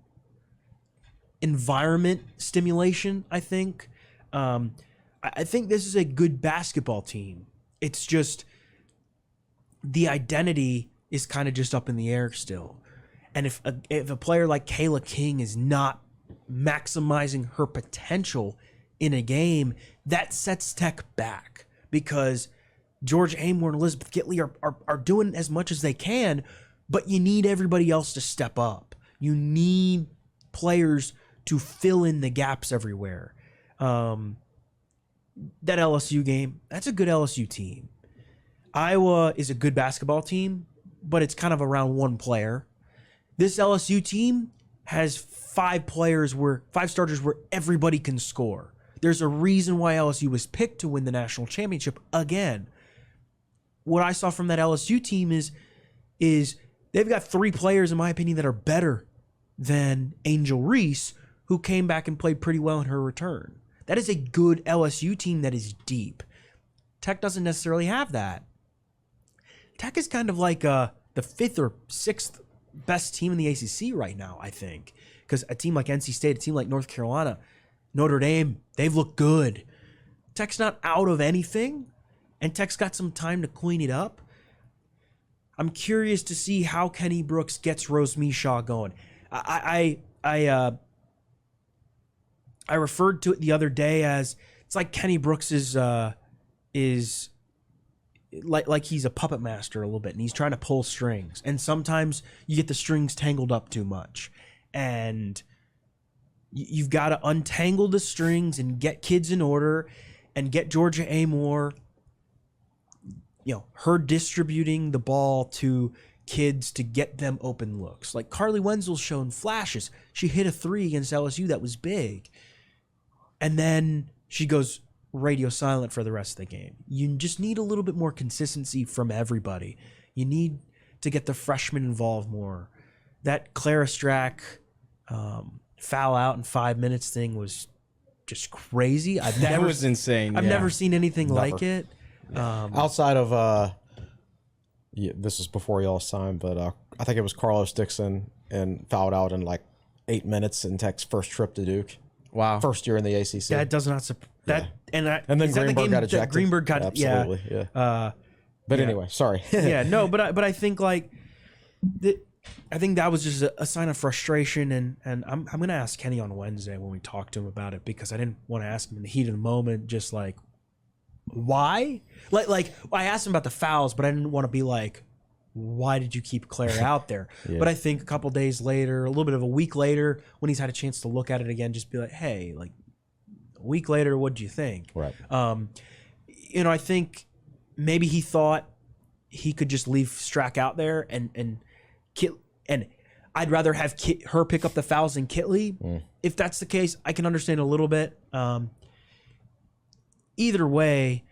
environment stimulation, I think. I think this is a good basketball team. It's just the identity is kind of just up in the air still. And if a player like Kayla King is not maximizing her potential in a game, that sets Tech back, because Georgia Amore and Elizabeth Kitley are doing as much as they can, but you need everybody else to step up. You need players to fill in the gaps everywhere. That LSU game, that's a good LSU team. Iowa is a good basketball team, but it's kind of around 1 player. This LSU team has 5 starters where everybody can score. There's a reason why LSU was picked to win the national championship again. What I saw from that LSU team is they've got 3 players, in my opinion, that are better than Angel Reese, who came back and played pretty well in her return. That is a good LSU team that is deep. Tech doesn't necessarily have that. Tech is kind of like the 5th or 6th best team in the ACC right now, I think. Because a team like NC State, a team like North Carolina, Notre Dame, they've looked good. Tech's not out of anything, and Tech's got some time to clean it up. I'm curious to see how Kenny Brooks gets Rose Mishaw going. I referred to it the other day as it's like Kenny Brooks is like he's a puppet master a little bit, and he's trying to pull strings. And sometimes you get the strings tangled up too much, and you've got to untangle the strings and get kids in order, and get Georgia Amore, her distributing the ball to kids to get them open looks. Like Carly Wenzel's shown flashes. She hit a 3 against LSU that was big, and then she goes radio silent for the rest of the game. You just need a little bit more consistency from everybody. You need to get the freshmen involved more. That Clara Strack foul out in 5 minutes thing was just crazy. That was insane. I've never seen anything like it. Outside of this is before y'all's time, but I think it was Carlos Dixon and fouled out in like 8 minutes in Tech's first trip to Duke. Wow. First year in the ACC. That does not surprise. And then Greenberg got ejected. Greenberg got absolutely. Yeah. But anyway, sorry. Yeah. No. But I think like I think that was just a sign of frustration, and I'm gonna ask Kenny on Wednesday when we talk to him about it, because I didn't want to ask him in the heat of the moment, just like why. Like I asked him about the fouls, but I didn't want to be like, why did you keep Claire out there? But I think a couple days later, a little bit of a week later, when he's had a chance to look at it again, just be like, hey, like a week later, what do you think? Right. I think maybe he thought he could just leave Strack out there and I'd rather have her pick up the fouls than Kitley. If that's the case, I can understand a little bit. Either way,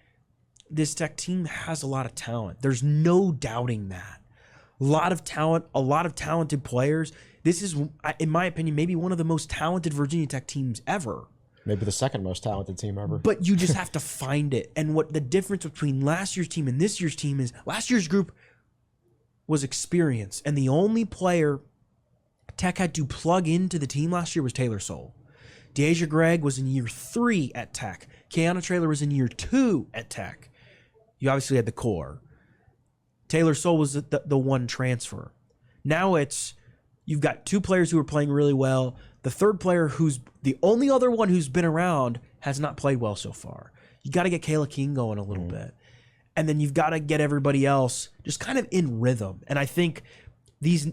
this Tech team has a lot of talent. There's no doubting that. A lot of talent, a lot of talented players. This is, in my opinion, maybe one of the most talented Virginia Tech teams ever. Maybe the second most talented team ever. But you just have to find it. And what the difference between last year's team and this year's team is, last year's group was experience. And the only player Tech had to plug into the team last year was Taylor Soule. Deasia Gregg was in year 3 at Tech. Keanu Traylor was in year 2 at Tech. You obviously had the core. Taylor Soule was the one transfer. Now you've got 2 players who are playing really well. The third player, who's the only other one who's been around, has not played well so far. You got to get Kayla King going a little bit. And then you've got to get everybody else just kind of in rhythm. And I think these,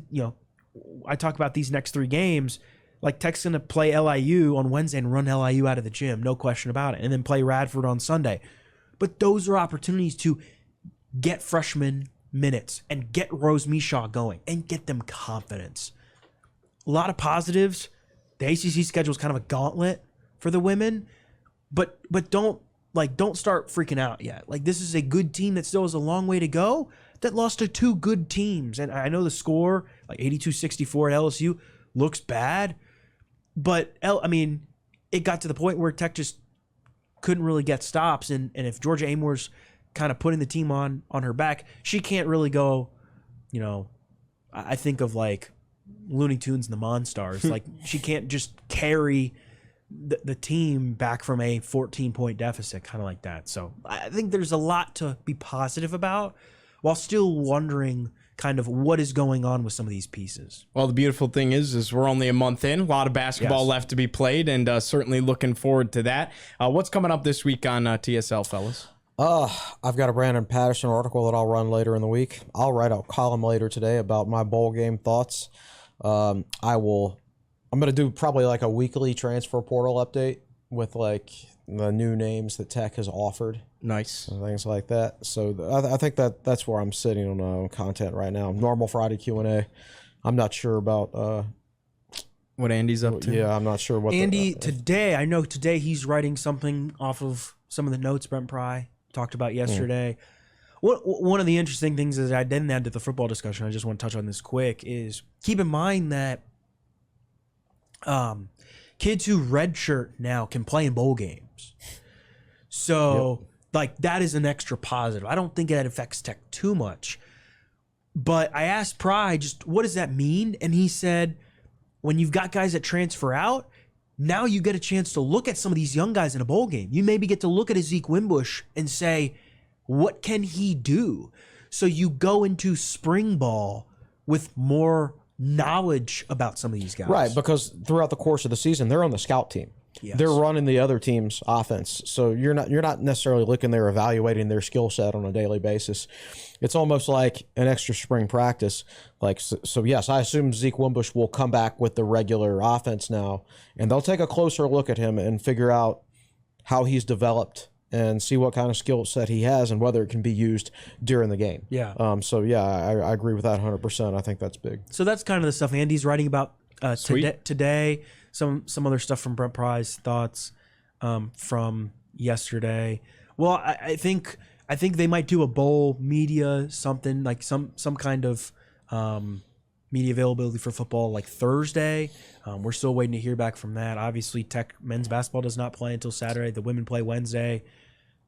I talk about these next 3 games, like Tech's going to play LIU on Wednesday and run LIU out of the gym, no question about it, and then play Radford on Sunday. But those are opportunities to get freshmen minutes and get Rose Mishaw going and get them confidence. A lot of positives. The ACC schedule is kind of a gauntlet for the women, but don't start freaking out yet. Like, this is a good team that still has a long way to go, that lost to 2 good teams. And I know the score, like 82-64 at LSU, looks bad, but it got to the point where Tech just couldn't really get stops. And if Georgia Amore's kind of putting the team on her back, she can't really go, I think of like Looney Tunes and the Monstars. Like, she can't just carry the team back from a 14-point deficit, kind of like that. So I think there's a lot to be positive about, while still wondering kind of what is going on with some of these pieces. Well, the beautiful thing is we're only a month in. A lot of basketball left to be played, and certainly looking forward to that. What's coming up this week on TSL, fellas? I've got a Brandon Patterson article that I'll run later in the week. I'll write a column later today about my bowl game thoughts. I'm going to do probably like a weekly transfer portal update with like the new names that Tech has offered. Nice. And things like that. So I think that's where I'm sitting on content right now. Normal Friday Q&A. I'm not sure about what Andy's up to. Yeah, I'm not sure what Andy today. I know today he's writing something off of some of the notes Brent Pry talked about yesterday. One of the interesting things that I didn't add to the football discussion, I just want to touch on this quick, is keep in mind that kids who redshirt now can play in bowl games. So, like, that is an extra positive. I don't think that affects Tech too much. But I asked Pry, just what does that mean? And he said, when you've got guys that transfer out, now you get a chance to look at some of these young guys in a bowl game. You maybe get to look at a Zeke Wimbush and say, what can he do? So you go into spring ball with more knowledge about some of these guys. Right, because throughout the course of the season, they're on the scout team. Yes. They're running the other team's offense. So you're not necessarily looking there evaluating their skill set on a daily basis. It's almost like an extra spring practice. Like so yes, I assume Zeke Wimbush will come back with the regular offense now, and they'll take a closer look at him and figure out how he's developed and see what kind of skill set he has and whether it can be used during the game. Yeah. So yeah, I agree with that 100%. I think that's big. So that's kind of the stuff Andy's writing about today. Some other stuff from Brent Pry's thoughts from yesterday. Well, I think they might do a bowl media something like some kind of media availability for football like Thursday. We're still waiting to hear back from that. Obviously, Tech men's basketball does not play until Saturday. The women play Wednesday.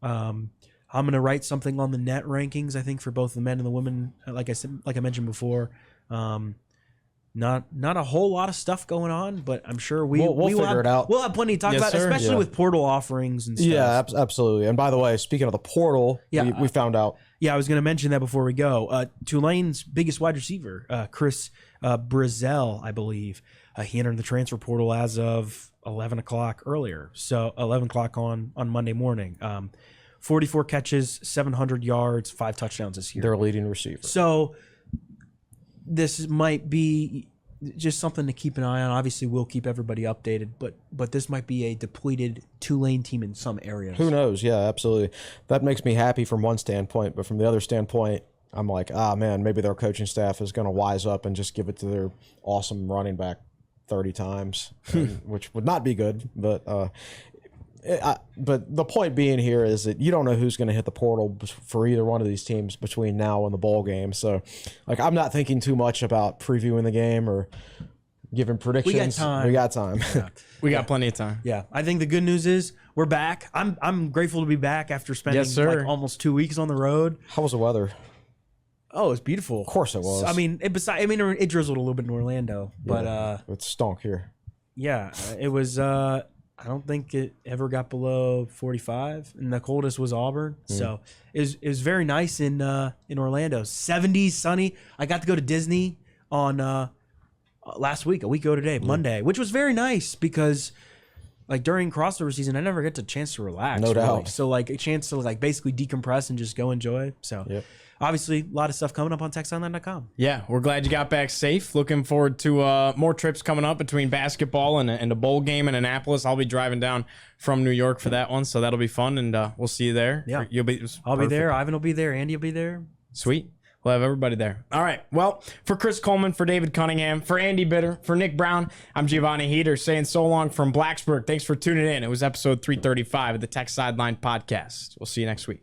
I'm going to write something on the net rankings, I think, for both the men and the women. Like I mentioned before, not a whole lot of stuff going on, but I'm sure we'll figure it out. We'll have plenty to talk about, sir. especially with portal offerings and stuff. Yeah, absolutely. And by the way, speaking of the portal, we found out. Yeah, I was going to mention that before we go. Tulane's biggest wide receiver, Chris Brazel, I believe, he entered the transfer portal as of 11 o'clock earlier. So 11 o'clock on Monday morning. 44 catches, 700 yards, 5 touchdowns this year. Their leading receiver. So this might be just something to keep an eye on. Obviously, we'll keep everybody updated, but this might be a depleted Tulane team in some areas. Who knows? Yeah, absolutely. That makes me happy from one standpoint, but from the other standpoint, I'm like, man, maybe their coaching staff is going to wise up and just give it to their awesome running back 30 times, which would not be good. But the point being here is that you don't know who's going to hit the portal for either one of these teams between now and the bowl game. So, like, I'm not thinking too much about previewing the game or giving predictions. We got time. Yeah. We got plenty of time. Yeah, I think the good news is we're back. I'm grateful to be back after spending like almost 2 weeks on the road. How was the weather? Oh, it's beautiful. Of course it was. I mean, it drizzled a little bit in Orlando, but it stunk here. yeah, it was. I don't think it ever got below 45, and the coldest was Auburn. So it was very nice in Orlando. 70s, sunny. I got to go to Disney on last week, a week ago today, Monday, which was very nice because like during crossover season, I never get the chance to relax. No doubt. So like a chance to like basically decompress and just go enjoy. So obviously a lot of stuff coming up on TechSideline.com. Yeah, we're glad you got back safe. Looking forward to more trips coming up between basketball and a bowl game in Annapolis. I'll be driving down from New York for that one, so that'll be fun, and we'll see you there. Yeah. I'll be there. Ivan will be there. Andy will be there. Sweet. We'll have everybody there. All right. Well, for Chris Coleman, for David Cunningham, for Andy Bitter, for Nick Brown, I'm Giovanni Heater saying so long from Blacksburg. Thanks for tuning in. It was episode 335 of the Tech Sideline podcast. We'll see you next week.